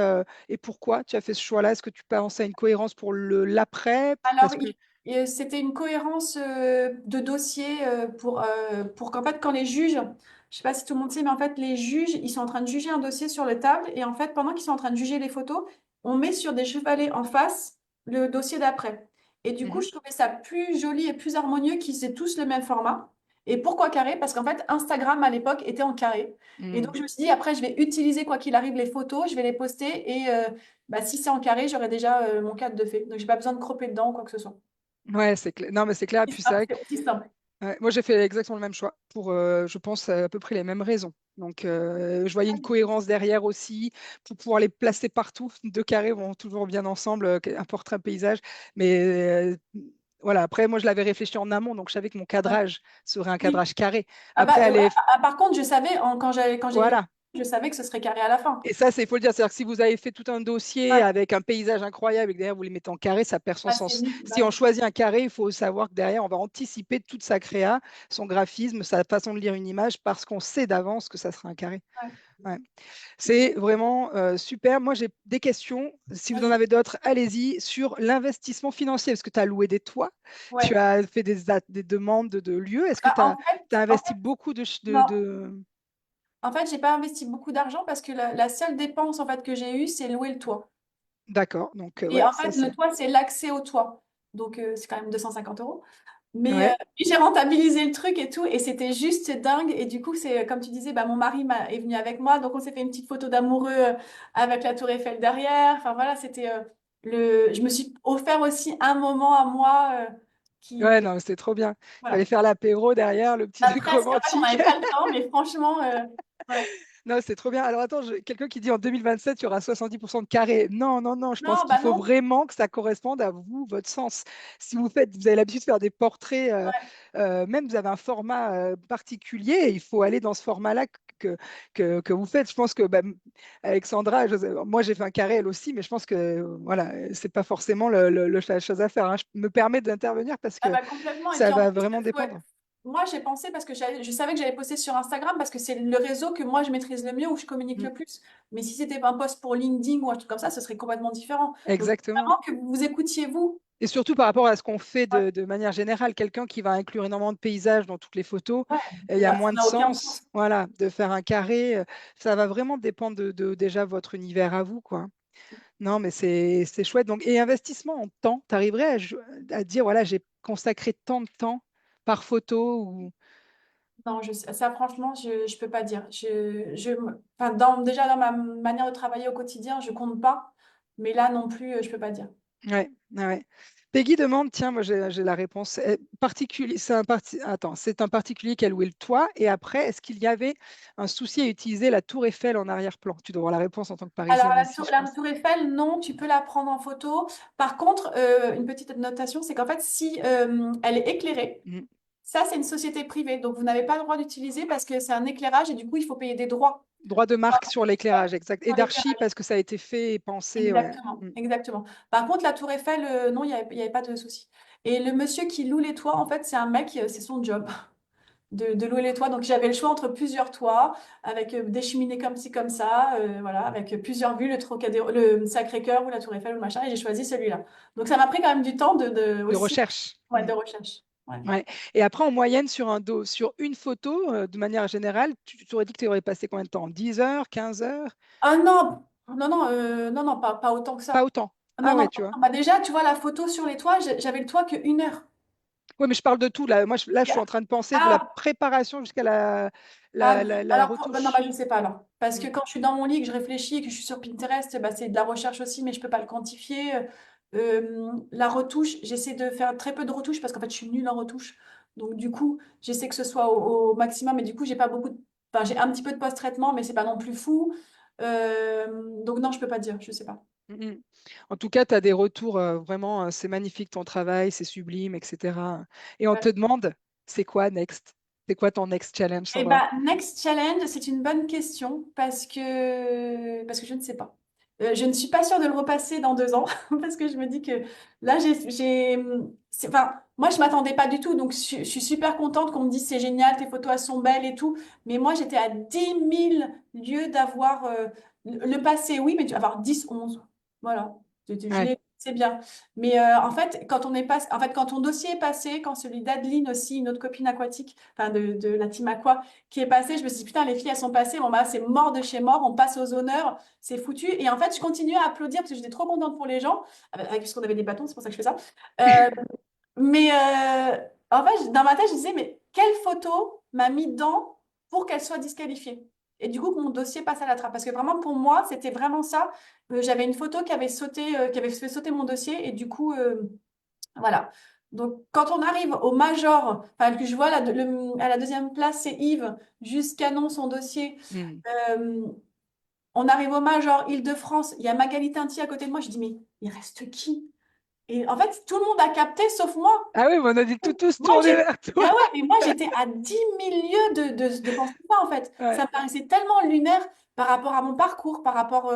et pourquoi tu as fait ce choix-là? Est-ce que tu penses à une cohérence pour l'après? Alors, Parce que c'était une cohérence de dossier pour qu'en fait, quand les juges, je sais pas si tout le monde sait, mais en fait, les juges, ils sont en train de juger un dossier sur le table et en fait, pendant qu'ils sont en train de juger les photos, on met sur des chevalets en face le dossier d'après. Et du coup, Mhm. je trouvais ça plus joli et plus harmonieux qu'ils aient tous le même format. Et pourquoi carré? Parce qu'en fait, Instagram à l'époque était en carré. Et donc, Mhm. je me suis dit, après, je vais utiliser quoi qu'il arrive les photos, je vais les poster et bah, si c'est en carré, j'aurai déjà mon cadre de fait. Donc, j'ai pas besoin de cropper dedans ou quoi que ce soit. Ouais, c'est clair. Non, mais c'est clair. C'est Puis c'est simple, vrai. c'est aussi simple. Ouais, moi, j'ai fait exactement le même choix pour, je pense, à peu près les mêmes raisons. Donc, je voyais une cohérence derrière aussi pour pouvoir les placer partout. Deux carrés vont toujours bien ensemble, un portrait, un paysage. Mais voilà, après, moi, je l'avais réfléchi en amont, donc je savais que mon Ouais. cadrage serait un Oui. cadrage carré. Ah Après, bah, aller, par contre, je savais, quand j'ai fait, voilà. je savais que ce serait carré à la fin. Et ça, c'est, il faut le dire, c'est-à-dire que si vous avez fait tout un dossier Ouais. avec un paysage incroyable et que derrière vous les mettez en carré, ça perd son Ah, c'est sens. nul. Bah Si on oui. choisit un carré, il faut savoir que derrière, on va anticiper toute sa créa, son graphisme, sa façon de lire une image, parce qu'on sait d'avance que ça sera un carré. Ouais. Ouais. C'est vraiment super. Moi, j'ai des questions. Si vous en Vas-y. avez d'autres, allez-y. Sur l'investissement financier, parce que tu as loué des toits, tu Ouais. as fait des demandes de lieux. Est-ce que Bah, tu as, investi beaucoup non. En fait, j'ai pas investi beaucoup d'argent parce que la seule dépense en fait que j'ai eue, c'est louer le toit. D'accord, donc Et ouais, en ça fait, le c'est. toit, c'est l'accès au toit. Donc, c'est quand même 250 euros. Mais Ouais. j'ai rentabilisé le truc et tout, et c'était juste dingue. Et du coup, c'est comme tu disais, bah, mon mari est venu avec moi, donc on s'est fait une petite photo d'amoureux avec la Tour Eiffel derrière. Enfin voilà, c'était Je me suis offert aussi un moment à moi Ouais, qui, non, c'est trop bien. Il fallait voilà. faire l'apéro derrière, le petit Bah, truc presque. En fait, on romantique. n'avait pas le temps, mais franchement, ouais. Non, c'est trop bien. Alors attends, quelqu'un qui dit en 2027, il y aura 70% de carré. Non, non, non, je pense Non, qu'il bah faut non. vraiment que ça corresponde à vous, votre sens. Si vous avez l'habitude de faire des portraits, Ouais. même vous avez un format particulier, il faut aller dans ce format-là que vous faites. Je pense que bah, Alexandra, moi j'ai fait un carré elle aussi, mais je pense que voilà, c'est pas forcément la chose à faire, hein. Je me permets d'intervenir parce Ah que bah complètement. Et ça puis en va plus, vraiment dépendre. moi j'ai pensé parce que je savais que j'allais poster sur Instagram parce que c'est le réseau que moi je maîtrise le mieux, où je communique Mm, le plus. Mais si c'était un post pour LinkedIn ou un truc comme ça, ce serait complètement différent. Donc exactement. vraiment que vous vous écoutiez vous. Et surtout par rapport à ce qu'on fait Ouais, de manière générale, quelqu'un qui va inclure énormément de paysages dans toutes les photos, ouais. il y a Ça moins de n'a aucun sens, sens. voilà, de faire un carré. Ça va vraiment dépendre de déjà votre univers à vous, quoi. Non, mais c'est chouette. Donc, et investissement en temps, tu arriverais à dire, voilà, j'ai consacré tant de temps par photo ou... Non, ça franchement, je peux pas dire. Enfin, déjà dans ma manière de travailler au quotidien, je compte pas. Mais là non plus, je peux pas dire. Ouais, ouais, ouais. Peggy demande, tiens, moi j'ai la réponse. Attends, c'est un particulier qui a loué le toit. Et après, est-ce qu'il y avait un souci à utiliser la tour Eiffel en arrière-plan? Tu dois avoir la réponse en tant que Alors, Parisienne aussi, je la pense. tour Eiffel, non, tu peux la prendre en photo. Par contre, une petite notation, c'est qu'en fait, si elle est éclairée, Mhm. ça, c'est une société privée. Donc, vous n'avez pas le droit d'utiliser parce que c'est un éclairage et du coup, il faut payer des droits. Droit de marque sur l'éclairage, exact. Et Sur d'archi l'éclairage. parce que ça a été fait et pensé, ouais. Exactement, Mm. exactement. Par contre, la tour Eiffel, non, il y avait pas de souci. Et le monsieur qui loue les toits, en fait, c'est un mec, c'est son job de louer les toits. Donc, j'avais le choix entre plusieurs toits, avec des cheminées comme ci, comme ça, voilà, avec plusieurs vues, le Trocadéro, le Sacré-Cœur ou la tour Eiffel ou le machin, et j'ai choisi celui-là. Donc, ça m'a pris quand même du temps De aussi, recherche. ouais, Mm. de recherche. Ouais. Ouais. Et après, en moyenne, sur une photo, de manière générale, tu aurais dit que tu aurais passé combien de temps? 10 heures, 15 heures? Ah non, non, non, non, non, pas autant que Pas ça. autant. Non, Ah non, ouais, non. tu vois. Bah déjà, tu vois, la photo sur les toits, j'avais le toit que 1 heure. Oui, mais je parle de tout. Là, moi, là, je suis en train de penser de la Ah, préparation jusqu'à ah, la alors, non, bah, je retouche. ne sais pas alors. Parce que Mm. quand je suis dans mon lit, que je réfléchis et que je suis sur Pinterest, bah, c'est de la recherche aussi, mais je ne peux pas le quantifier. La retouche, j'essaie de faire très peu de retouches parce qu'en fait, je suis nulle en retouche. Donc, du coup, j'essaie que ce soit au maximum. Et du coup, j'ai pas beaucoup enfin, j'ai un petit peu de post-traitement, mais c'est pas non plus fou. Donc, non, je peux pas dire. Je sais pas. Mm, mm. En tout cas, tu as des retours vraiment, c'est magnifique ton travail, c'est sublime, etc. Et on te demande, c'est quoi next? C'est quoi ton next challenge, Eh Sandra? ben, next challenge, c'est une bonne question parce que je ne sais pas. Je ne suis pas sûre de le repasser dans 2 ans parce que je me dis que là, enfin, moi, je m'attendais pas du tout. Donc, je suis super contente qu'on me dise c'est génial, tes photos, elles sont belles et tout. Mais moi, j'étais à 10 000 lieues d'avoir le passé, oui, mais avoir 10, 11. Voilà. Ouais. C'est bien. Mais en fait, en fait, quand ton dossier est passé, quand celui d'Adeline aussi, une autre copine aquatique, enfin de la team Aqua, qui est passée, je me suis dit, putain, les filles, elles sont passées, bon, bah, c'est mort de chez mort, on passe aux honneurs, c'est foutu. Et en fait, je continuais à applaudir parce que j'étais trop contente pour les gens, parce qu'on avait des bâtons, c'est pour ça que je fais ça. Euh, mais en fait, dans ma tête, je disais, mais quelle photo m'a mis dedans pour qu'elle soit disqualifiée? Et du coup, que mon dossier passe à la trappe. Parce que vraiment, pour moi, c'était vraiment ça. J'avais une photo qui avait sauté, qui avait fait sauter mon dossier. Et du coup, voilà. Donc, quand on arrive au major, enfin, que je vois à la deuxième place, c'est Yves, juste canon son dossier. Mm. Euh, on arrive au major Île-de-France, il y a Magali Tinti à côté de moi. Je dis, mais il reste qui? Et en fait, tout le monde a capté sauf moi. Ah oui, mais on a dit tous Moi, tourner vers ah toi. ouais, mais moi, j'étais à 10 000 lieues de penser ça, en fait. Ouais. Ça me paraissait tellement lunaire par rapport à mon parcours, par rapport...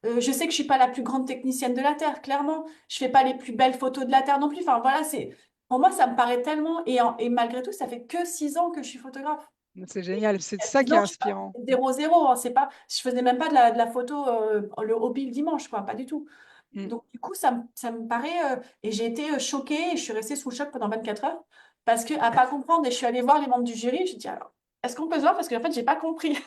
je sais que je suis pas la plus grande technicienne de la Terre, clairement. Je fais pas les plus belles photos de la Terre non plus. Enfin, voilà, c'est... Pour moi, ça me paraît tellement... Et malgré tout, ça fait que 6 ans que je suis photographe. C'est génial, c'est Il y a ça six qui est ans, je suis pas... inspirant. 0-0, hein, c'est pas... Je faisais même pas de la photo le hobby le dimanche, quoi. Pas du tout. Mm. Donc, du coup, ça me paraît. Et j'ai été choquée et je suis restée sous le choc pendant 24 heures parce que, à pas comprendre, et je suis allée voir les membres du jury. Je dis alors, est-ce qu'on peut se voir? Parce qu'en fait, j'ai pas compris.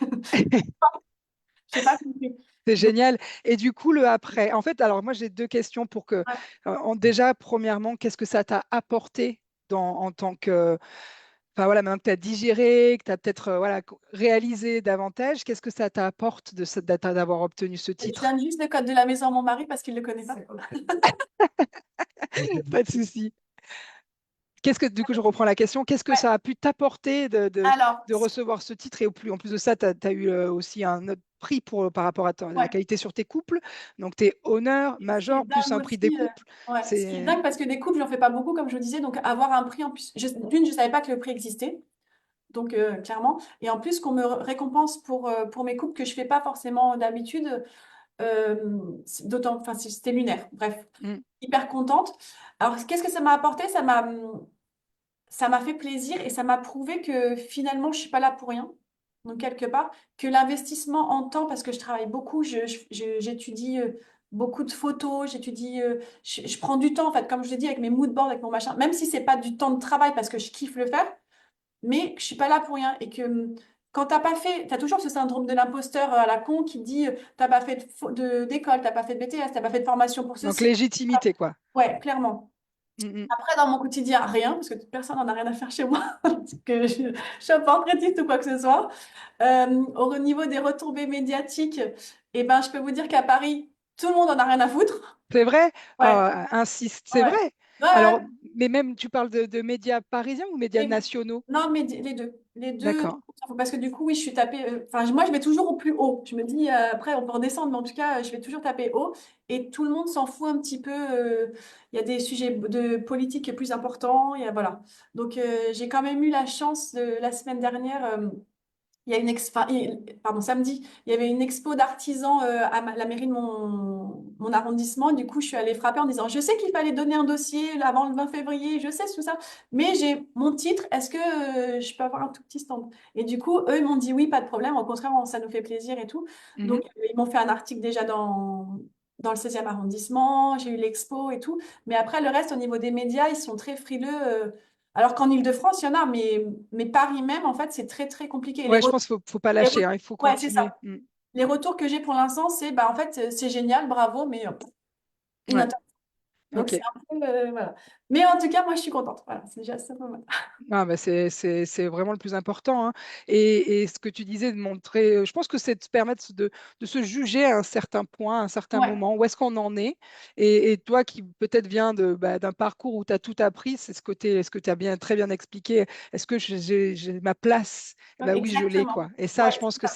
J'ai pas compris. C'est Donc, génial. Et du coup, le après. En fait, alors moi, j'ai deux questions pour que. ouais. Déjà, premièrement, qu'est-ce que ça t'a apporté en tant que. Enfin voilà, maintenant que tu as digéré, que tu as peut-être voilà, réalisé davantage, qu'est-ce que ça t'apporte d'avoir obtenu ce Je titre? donne juste le code de la maison à mon mari parce qu'il le connaît pas. Pas de souci. Qu'est-ce que, du coup, je reprends la question, qu'est-ce que Ouais. ça a pu t'apporter Alors, de recevoir ce titre? Et en plus de ça, tu as, eu aussi un autre prix par rapport à la ouais. qualité sur tes couples. Donc, tes honneurs, Ce qui est major, plus dingue un prix des aussi, couples. ouais, ce qui est C'est dingue parce que des couples, j'en fais pas beaucoup, comme je vous disais. Donc, avoir un prix en plus, d'une, je savais pas que le prix existait. Donc, clairement. Et en plus, qu'on me récompense pour mes couples que je fais pas forcément d'habitude, d'autant, enfin, c'était lunaire. Bref, Mm. hyper contente. Alors, qu'est-ce que ça m'a apporté? Ça m'a fait plaisir et ça m'a prouvé que finalement, je suis pas là pour rien. Donc, quelque part, que l'investissement en temps, parce que je travaille beaucoup, j'étudie beaucoup de photos, je prends du temps, en fait, comme je l'ai dit, avec mes mood boards, avec mon machin, même si c'est pas du temps de travail parce que je kiffe le faire, mais que je suis pas là pour rien et que quand t'as pas fait, t'as toujours ce syndrome de l'imposteur à la con qui dit t'as pas fait d'école, t'as pas fait de BTS, t'as pas fait de formation pour Donc, ceci. légitimité, quoi. Ouais, clairement. Mm, mm. Après, dans mon quotidien, rien, parce que personne n'en a rien à faire chez moi, que je sois portraitiste ou quoi que ce soit. Au niveau des retombées médiatiques, eh ben, je peux vous dire qu'à Paris, tout le monde en a rien à foutre. C'est vrai? Ouais, Insiste, c'est ouais, vrai. ouais. Alors, mais même, tu parles de médias parisiens ou médias Les- nationaux? Non, mais les deux. Les deux. D'accord. Parce que du coup, oui, je suis tapée. Enfin, moi, je vais toujours au plus haut. Je me dis, après, on peut redescendre, mais en tout cas, je vais toujours taper haut. Et tout le monde s'en fout un petit peu. Il y a des sujets de politique plus importants. Voilà. Donc, j'ai quand même eu la chance la semaine dernière. Il y a pardon, samedi, il y avait une expo d'artisans à la mairie de mon arrondissement. Du coup, je suis allée frapper en disant, je sais qu'il fallait donner un dossier là, avant le 20 février, je sais tout ça, mais j'ai mon titre, est-ce que je peux avoir un tout petit stand? Et du coup, eux, ils m'ont dit oui, pas de problème, au contraire, ça nous fait plaisir et tout. Donc, Mhm. ils m'ont fait un article déjà dans le 16e arrondissement, j'ai eu l'expo et tout. Mais après, le reste, au niveau des médias, ils sont très frileux. Alors qu'en Île-de-France, il y en a, mais Paris même, en fait, c'est très, très compliqué. Ouais, je pense qu'il faut pas Les lâcher, re- hein, il faut ouais, c'est continuer. ça. Mm. Les retours que j'ai pour l'instant, c'est, bah, en fait, c'est génial, bravo, mais Ouais. inintéressant. Donc, Ok. c'est un peu, voilà. Mais en tout cas, moi, je suis contente. Voilà, c'est déjà ça. Pas mal. Ah, bah, c'est vraiment le plus important, hein. Et ce que tu disais de montrer, je pense que c'est de se permettre de se juger à un certain point, à un certain Ouais, moment, où est-ce qu'on en est. Et toi qui peut-être viens d'un parcours où tu as tout appris, c'est ce que tu as très bien expliqué. Est-ce que j'ai ma place? Eh ben oui, je l'ai, quoi. exactement. Et ça, Ouais, je pense c'est que ça.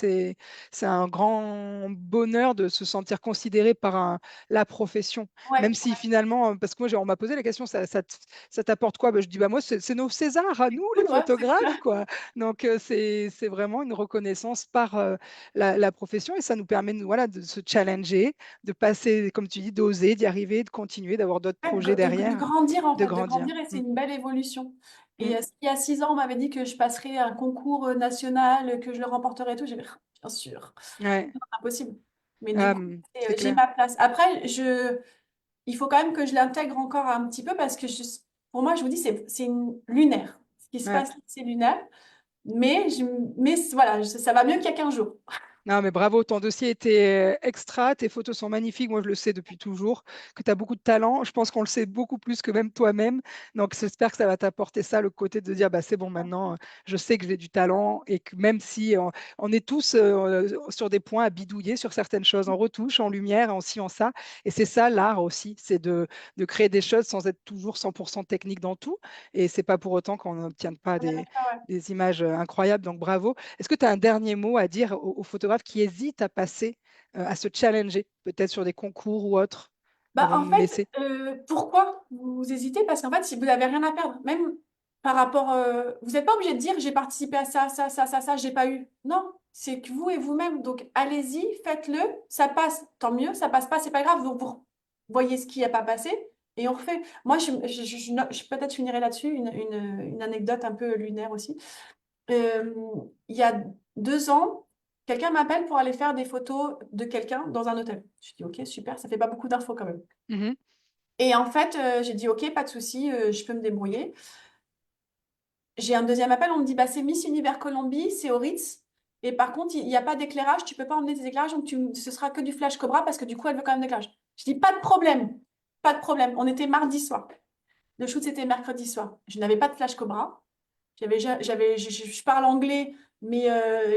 c'est un grand bonheur de se sentir considéré par la profession. Ouais, Même si finalement, parce que moi, on m'a posé la question, ça t'apporte quoi? Ben, je dis, bah, moi, c'est nos Césars à nous, les cool, ouais, c'est photographes, clair. quoi. Donc, c'est vraiment une reconnaissance par la profession et ça nous permet voilà, de se challenger, de passer, comme tu dis, d'oser, d'y arriver, de continuer, d'avoir d'autres Ouais, projets de derrière, grandir, en de fait, de grandir. grandir, et c'est Mm, une belle évolution. Et mm. il y a 6 ans, on m'avait dit que je passerais un concours national, que je le remporterais et tout. J'ai dit, bien sûr, Ouais, impossible. Mais du ah, coup, c'est j'ai clair. ma place. Après, il faut quand même que je l'intègre encore un petit peu parce que pour moi, je vous dis, c'est lunaire. Ce qui se Ouais. passe, c'est lunaire. Mais voilà, ça va mieux qu'il y a 15 jours. Non, mais bravo, ton dossier était extra, tes photos sont magnifiques, moi je le sais depuis toujours, que tu as beaucoup de talent, je pense qu'on le sait beaucoup plus que même toi-même, donc j'espère que ça va t'apporter ça, le côté de dire, bah, c'est bon maintenant, je sais que j'ai du talent, et que même si on est tous sur des points à bidouiller sur certaines choses, en retouche, en lumière, en ci, en ça, et c'est ça l'art aussi, c'est de créer des choses sans être toujours 100% technique dans tout, et c'est pas pour autant qu'on n'obtient pas On est d'accord, ouais. des images incroyables, donc bravo. Est-ce que tu as un dernier mot à dire aux photographes qui hésitent à passer, à se challenger, peut-être sur des concours ou autres, Bah, avant de en nous fait, laisser? pourquoi vous hésitez? Parce qu'en fait, si vous n'avez rien à perdre, même par rapport, vous n'êtes pas obligé de dire j'ai participé à ça, ça, ça, ça, ça, j'ai pas eu. Non, c'est que vous et vous-même. Donc allez-y, faites-le. Ça passe, tant mieux. Ça passe pas, c'est pas grave. Donc vous voyez ce qui n'a pas passé et on refait. Moi, peut-être finirai là-dessus une anecdote un peu lunaire aussi. Euh, il y a 2 ans, quelqu'un m'appelle pour aller faire des photos de quelqu'un dans un hôtel. Je dis ok, super, ça fait pas beaucoup d'infos quand même. Mhm, Et en fait, j'ai dit, OK, pas de souci, je peux me débrouiller. J'ai un deuxième appel, on me dit, bah, c'est Miss Univers Colombie, c'est au Ritz. Et par contre, il n'y a pas d'éclairage, tu peux pas emmener des éclairages, donc ce sera que du flash Cobra parce que du coup, elle veut quand même d'éclairage. Je dis, pas de problème, pas de problème. On était mardi soir. Le shoot, c'était mercredi soir. Je n'avais pas de flash Cobra. Je parle anglais, mais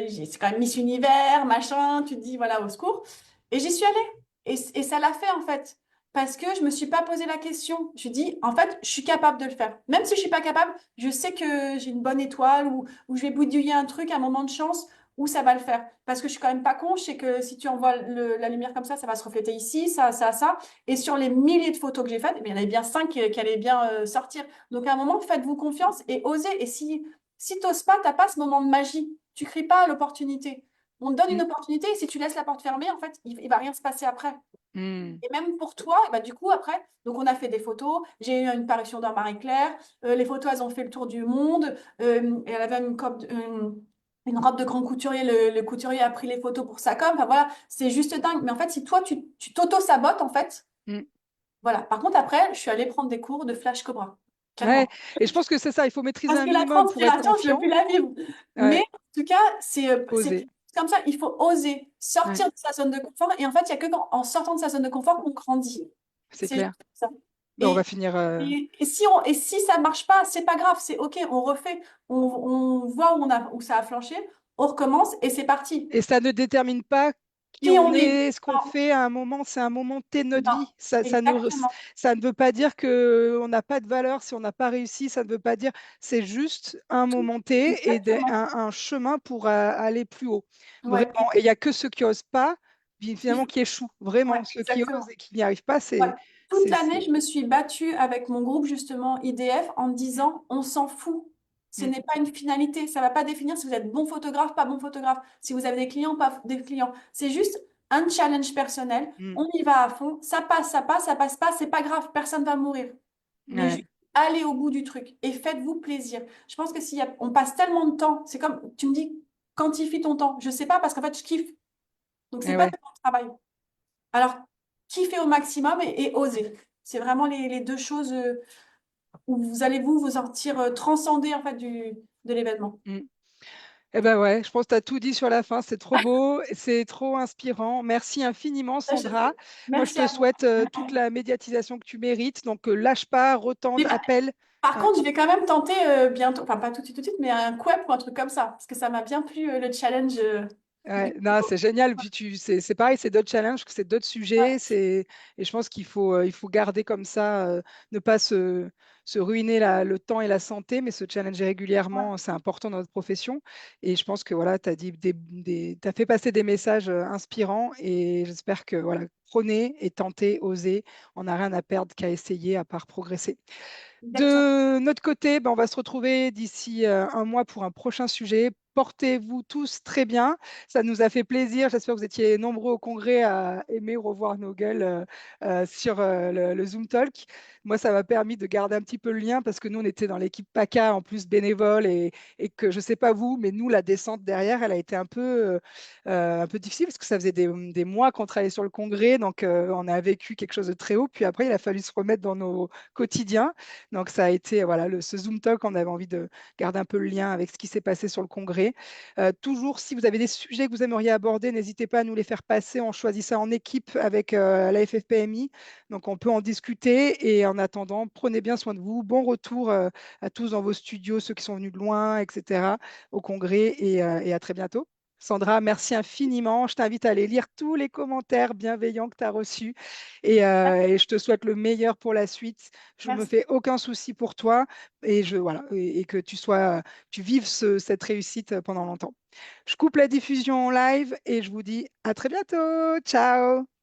c'est quand même Miss Univers, machin. Tu te dis, voilà, au secours. Et j'y suis allée. Et ça l'a fait, en fait. Parce que je me suis pas posé la question. Je dis, en fait, je suis capable de le faire. Même si je suis pas capable, je sais que j'ai une bonne étoile ou je vais bouillonner un truc, un moment de chance, où ça va le faire. Parce que je suis quand même pas con. Je sais que si tu envoies la lumière comme ça va se refléter ici, ça, ça, ça. Et sur les milliers de photos que j'ai faites, eh bien, il y en avait bien 5 qui allaient bien sortir. Donc à un moment, faites-vous confiance et osez. Et si tu n'oses pas, tu n'as pas ce moment de magie. Tu cries pas à l'opportunité. On te donne une mm, opportunité et si tu laisses la porte fermée, en fait, il ne va rien se passer après. mm. Et même pour toi, et bah, du coup, après, donc on a fait des photos. J'ai eu une parution dans Marie-Claire. Les photos, elles ont fait le tour du monde. Et elle avait une robe de grand couturier. Le couturier a pris les photos pour sa com. Enfin voilà, c'est juste dingue. Mais en fait, si toi, tu t'auto-sabotes, en fait, Mm. voilà. Par contre, après, je suis allée prendre des cours de Flash Cobra. Ouais, Clairement. et je pense que c'est ça, il faut maîtriser Parce un que la minimum pour être transpiration, je ne veux confiant. plus la vivre. Mais Ouais, en tout cas, c'est oser. comme ça. Il faut oser Ouais, sortir de sa zone de confort. Et en fait, il n'y a que en sortant de sa zone de confort qu'on grandit. c'est C'est juste clair. ça. Ben, on va Et, finir. et si ça ne marche pas, c'est pas grave. C'est OK. On refait. On voit où ça a flanché. On recommence et c'est parti. Et ça ne détermine pas qui Qui on on est? est, ce qu'on Non, fait à un moment, c'est un moment T de notre non. vie. Exactement. Ça ne veut pas dire qu'on n'a pas de valeur si on n'a pas réussi, ça ne veut pas dire, c'est juste un moment T et Exactement. un chemin pour aller plus haut. Ouais. Vraiment. Et il n'y a que ceux qui n'osent pas, finalement, qui échouent. Ouais, Vraiment, ceux qui osent exactement. et qui n'y arrivent pas, Ouais. Toute c'est, l'année, c'est- je me suis battue avec mon groupe, justement, IDF, en me disant, on s'en fout. Ce Mm, n'est pas une finalité. Ça ne va pas définir si vous êtes bon photographe, pas bon photographe, si vous avez des clients, pas des clients. C'est juste un challenge personnel. mm, On y va à fond. Ça passe pas. C'est pas grave. Personne va mourir. Mais ouais, juste allez au bout du truc et faites-vous plaisir. Je pense que si on passe tellement de temps, c'est comme, tu me dis, quantifie ton temps. Je sais pas parce qu'en fait, je kiffe. Donc, c'est eh pas ouais. tellement de travail. Alors, kiffez au maximum et osez. C'est vraiment les deux choses où vous allez vous sentir transcender en fait de l'événement. Mm. Eh ben ouais, je pense que tu as tout dit sur la fin. C'est trop beau, c'est trop inspirant. Merci infiniment, Sandra. Moi, je Merci te à vous. souhaite toute la médiatisation que tu mérites. Donc, lâche pas, retente, Mais appelle. par Ouais. contre, je vais quand même tenter bientôt, enfin pas tout de suite, mais un quep ou un truc comme ça, parce que ça m'a bien plu le challenge. Ouais, non, c'est génial. Puis c'est pareil, c'est d'autres challenges, c'est d'autres Ouais, sujets. Et je pense il faut garder comme ça, ne pas se ruiner le temps et la santé, mais se challenger régulièrement, ouais, c'est important dans notre profession. Et je pense que voilà, tu as t'as fait passer des messages inspirants et j'espère que voilà, prenez et tentez, osez. On n'a rien à perdre qu'à essayer, à part progresser. exactement. De notre côté, ben, on va se retrouver d'ici un mois pour un prochain sujet. Portez-vous tous très bien. Ça nous a fait plaisir. J'espère que vous étiez nombreux au congrès à aimer revoir nos gueules sur le Zoom Talk. Moi, ça m'a permis de garder un petit peu le lien parce que nous, on était dans l'équipe PACA en plus bénévole et que je ne sais pas vous, mais nous, la descente derrière, elle a été un peu difficile parce que ça faisait des mois qu'on travaillait sur le congrès. Donc, on a vécu quelque chose de très haut. Puis après, il a fallu se remettre dans nos quotidiens. Donc, ça a été voilà, ce Zoom Talk, on avait envie de garder un peu le lien avec ce qui s'est passé sur le congrès. Toujours, si vous avez des sujets que vous aimeriez aborder, n'hésitez pas à nous les faire passer. On choisit ça en équipe avec la FFPMI. Donc, on peut en discuter. Et en attendant, prenez bien soin de vous. Bon retour à tous dans vos studios, ceux qui sont venus de loin, etc., au congrès. Et à très bientôt. Sandra, merci infiniment. Je t'invite à aller lire tous les commentaires bienveillants que tu as reçus et je te souhaite le meilleur pour la suite. Je me Merci. fais aucun souci pour toi voilà, et que tu vives cette réussite pendant longtemps. Je coupe la diffusion en live et je vous dis à très bientôt. Ciao.